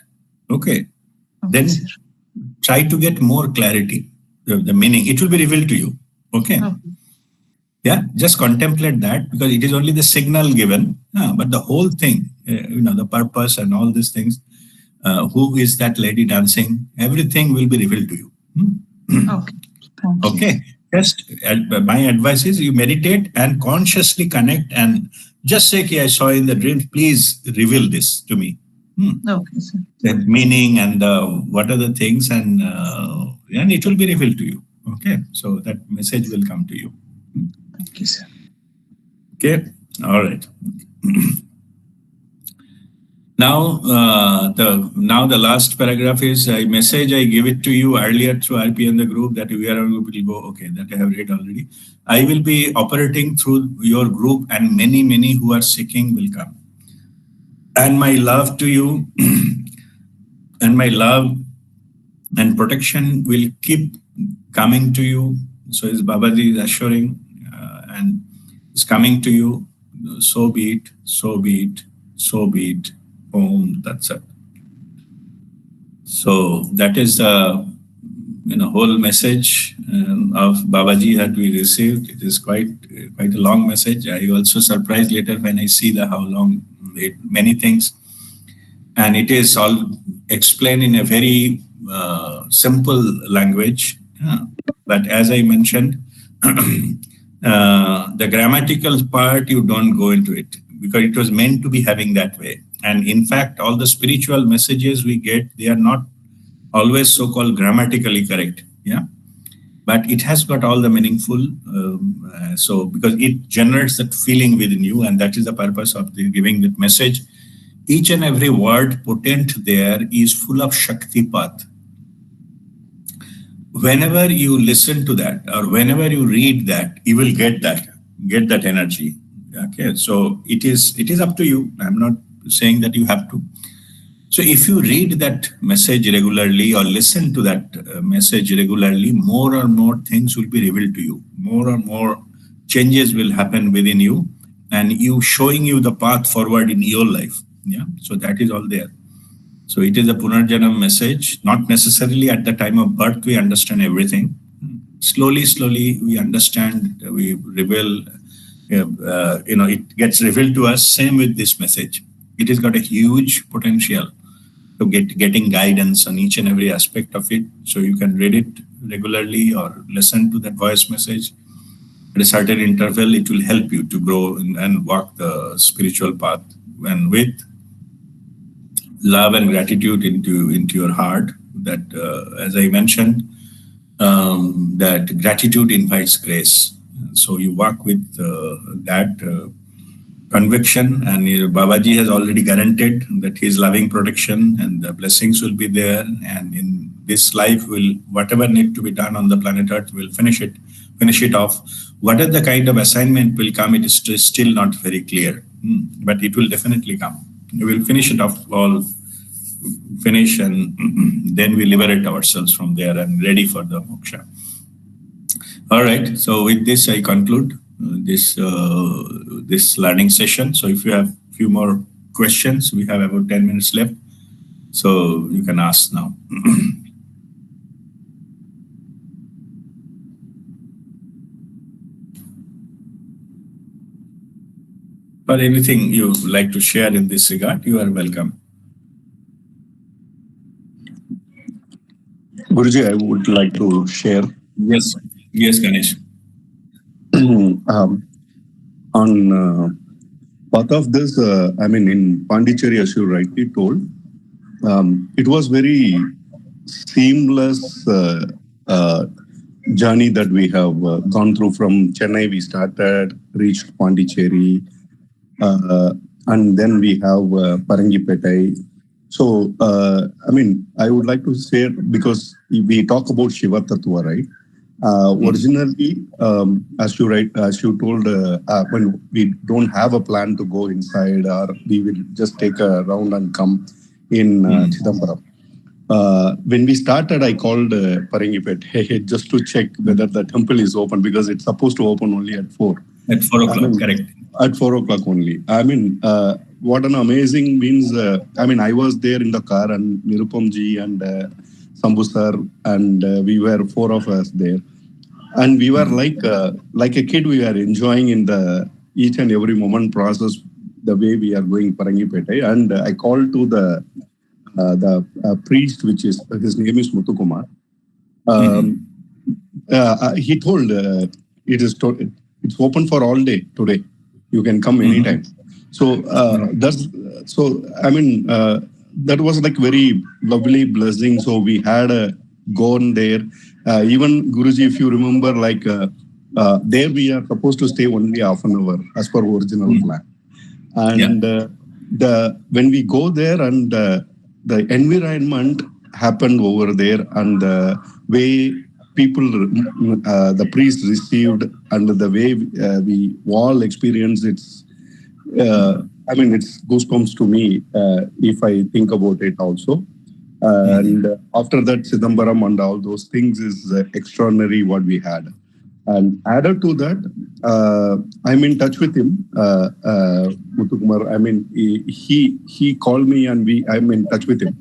Okay. Then sir. Try to get more clarity, the meaning. It will be revealed to you. Okay. Yeah, just contemplate that, because it is only the signal given, but the whole thing, the purpose and all these things, who is that lady dancing, everything will be revealed to you. Okay. Okay. Just my advice is you meditate and consciously connect and just say, okay, I saw in the dream, please reveal this to me. Okay, sir. The meaning and what are the things, and it will be revealed to you. Okay. So that message will come to you. Thank you, sir. Okay. All right. Now, the last paragraph is a message I gave it to you earlier through RP and the group that WeAreOne will go. Okay, that I have read already. I will be operating through your group, and many who are seeking will come. And my love to you, and my love and protection will keep coming to you. So is Babaji is assuring, and is coming to you. So be it. So be it. So be it. That's it. So that is the whole message of Babaji that we received. It is quite a long message. I also surprised later when I see how long many things, and it is all explained in a very simple language. But as I mentioned, the grammatical part you don't go into it, because it was meant to be having that way. And in fact, all the spiritual messages we get, they are not always so-called grammatically correct. Yeah. But it has got all the meaningful. So because it generates that feeling within you, and that is the purpose of giving that message. Each and every word potent there is full of Shaktipat. Whenever you listen to that, or whenever you read that, you will get that energy. Okay. So it is up to you. I'm not saying that you have to. So if you read that message regularly or listen to that message regularly, more and more things will be revealed to you. More and more changes will happen within you, and you showing you the path forward in your life. Yeah. So that is all there. So it is a Punarjanam message. Not necessarily at the time of birth we understand everything. Slowly we understand. We reveal. It gets revealed to us. Same with this message. It has got a huge potential to getting guidance on each and every aspect of it. So you can read it regularly or listen to that voice message at a certain interval. It will help you to grow and walk the spiritual path, and with love and gratitude into your heart. That, as I mentioned, that gratitude invites grace. So you walk with that conviction, and Babaji has already guaranteed that his loving protection and the blessings will be there. And in this life, whatever need to be done on the planet Earth, we'll finish it off. What is the kind of assignment will come? It is still not very clear, but it will definitely come. We will finish it off, all finish, and then we liberate ourselves from there and ready for the moksha. All right. So with this, I conclude. this learning session. So if you have few more questions, we have about 10 minutes left. So you can ask now. Or anything you would like to share in this regard, you are welcome. Guruji, I would like to share. Yes, Ganesh. On part of this, in Pondicherry, as you rightly told, it was very seamless journey that we have gone through. From Chennai, we started, reached Pondicherry, and then we have Parangipettai. So, I would like to say, because we talk about Shiva Tattva, right? Originally, as you told, when we don't have a plan to go inside, or we will just take a round and come in Chidambaram. When we started, I called Parangipettai just to check whether the temple is open, because it's supposed to open only at 4. At 4 o'clock, correct. At 4 o'clock only. What an amazing means. I was there in the car, and Nirupamji and Sambhu sir, and we were 4 of us there. And we were like a kid. We are enjoying in the each and every moment process, the way we are going Parangipettai. And I called to the priest, which is, his name is Muthukumar. He told it's open for all day today. You can come anytime. So that was like very lovely blessing. So we had gone there. Even Guruji, if you remember, there we are supposed to stay only half an hour as per original plan. And when we go there, and the environment happened over there, and the way people, the priest received, and the way we all experienced, it's goosebumps to me if I think about it also. And after that, Chidambaram and all those things is extraordinary what we had. And added to that, I'm in touch with him, Muthukumar. He called me, and I'm in touch with him.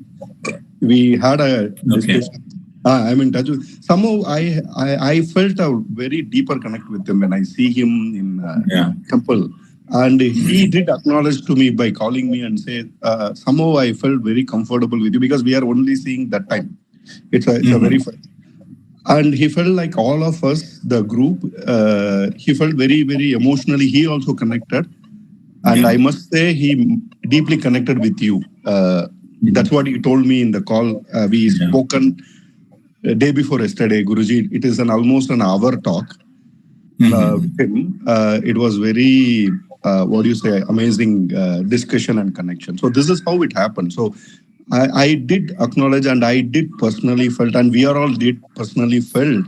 We had a discussion. I'm in touch with. Somehow I felt a very deeper connect with him when I see him in temple. And he did acknowledge to me by calling me and say, somehow I felt very comfortable with you, because we are only seeing that time. It's a very fun. And he felt like all of us, the group, he felt very, very emotionally. He also connected. And I must say, he deeply connected with you. That's what he told me in the call. We spoken day before yesterday, Guruji. It is almost an hour talk with him. It was very, amazing discussion and connection. So this is how it happened. So I did acknowledge, and I did personally felt, and we are all did personally felt,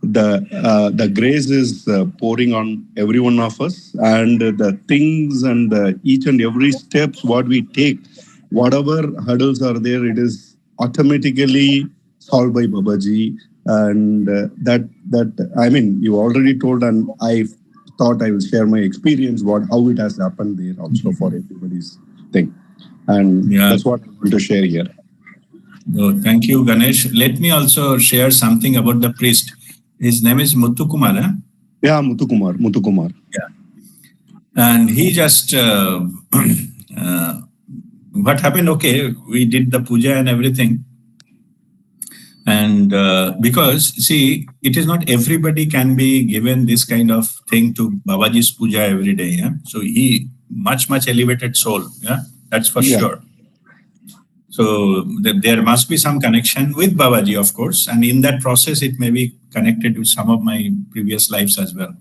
the grace is pouring on every one of us, and the things and each and every steps what we take, whatever hurdles are there, it is automatically solved by Babaji. And you already told, and I thought I will share my experience, how it has happened there also for everybody's thing. And that's what I want to share here. Oh, thank you, Ganesh. Let me also share something about the priest. His name is Muthukumar. Huh? Yeah, Muthukumar. Yeah. And he just, what happened, okay, we did the puja and everything. And because, see, it is not everybody can be given this kind of thing to Babaji's puja every day. Yeah? So he, much elevated soul. Yeah, that's for sure. So there must be some connection with Babaji, of course. And in that process, it may be connected with some of my previous lives as well.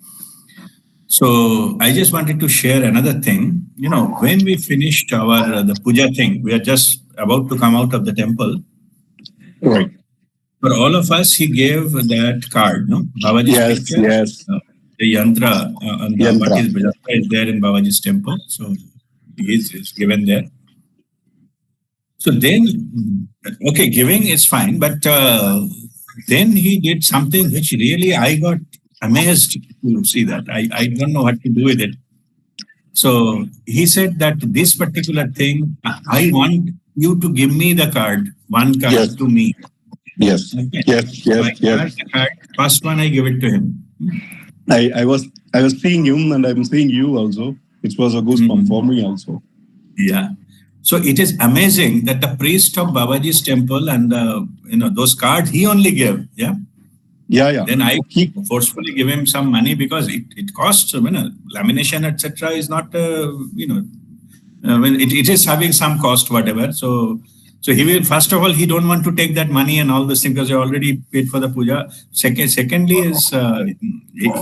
So I just wanted to share another thing. When we finished the puja thing, we are just about to come out of the temple. Right. For all of us, he gave that card, no? Babaji's picture. Yes. The yantra, what is there in Babaji's temple. So it's given there. So then, okay, giving is fine, but then he did something which really I got amazed to see that. I don't know what to do with it. So he said that this particular thing, I want you to give me the card, one card Yes. to me. Yes. Okay. Yes. So I Yes. Yes. got the card. First one I give it to him. I was seeing him and I'm seeing you also. It was a goosebump for me also. Yeah. So it is amazing that the priest of Babaji's temple and those cards he only gave. Yeah. Yeah. Then I forcefully give him some money because it costs. Lamination etc. is not when it is having some cost whatever. So he will, first of all, he don't want to take that money and all this thing because he already paid for the puja. Secondly is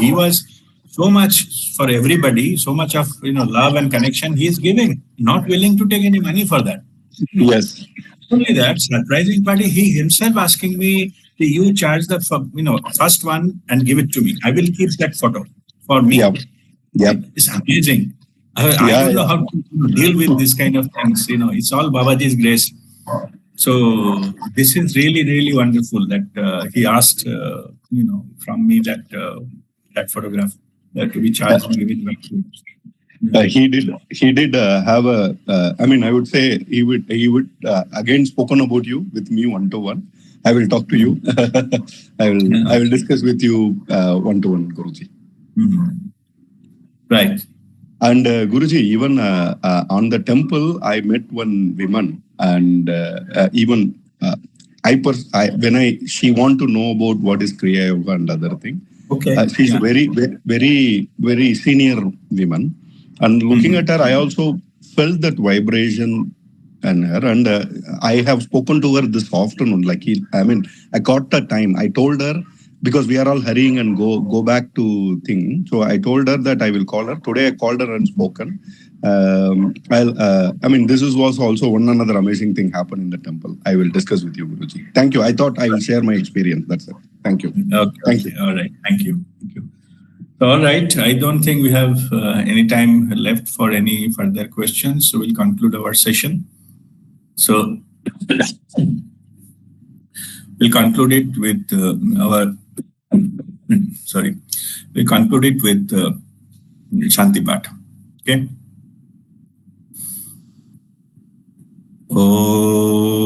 he was so much for everybody, so much of love and connection he is giving, not willing to take any money for that. Yes. Only that surprising part, he himself asking me, you charge the first one and give it to me. I will keep that photo for me. Yep. It's amazing. I don't know how to deal with this kind of things. It's all Babaji's grace. So this is really, really wonderful that he asked, from me that photograph to be charged and give it back to him. He did have a. I would say he would again spoken about you with me one-to-one. I will talk to you. I will discuss with you one-to-one, Guruji. Right. And Guruji, even on the temple, I met one woman, and even she want to know about what is Kriya Yoga and other thing. Okay. She's a very, very, very senior woman. And looking at her, I also felt that vibration in her. And I have spoken to her this afternoon. I got the time. I told her, because we are all hurrying and go back to thing. So I told her that I will call her. Today I called her and spoken. This was also one another amazing thing happened in the temple. I will discuss with you, Guruji. Thank you. I thought I will share my experience. That's it. Thank you. Okay. Thank you. All right. Thank you. All right. I don't think we have any time left for any further questions. So we'll conclude our session. So we'll conclude it with We'll conclude it with Shanti Path. Okay. Oh.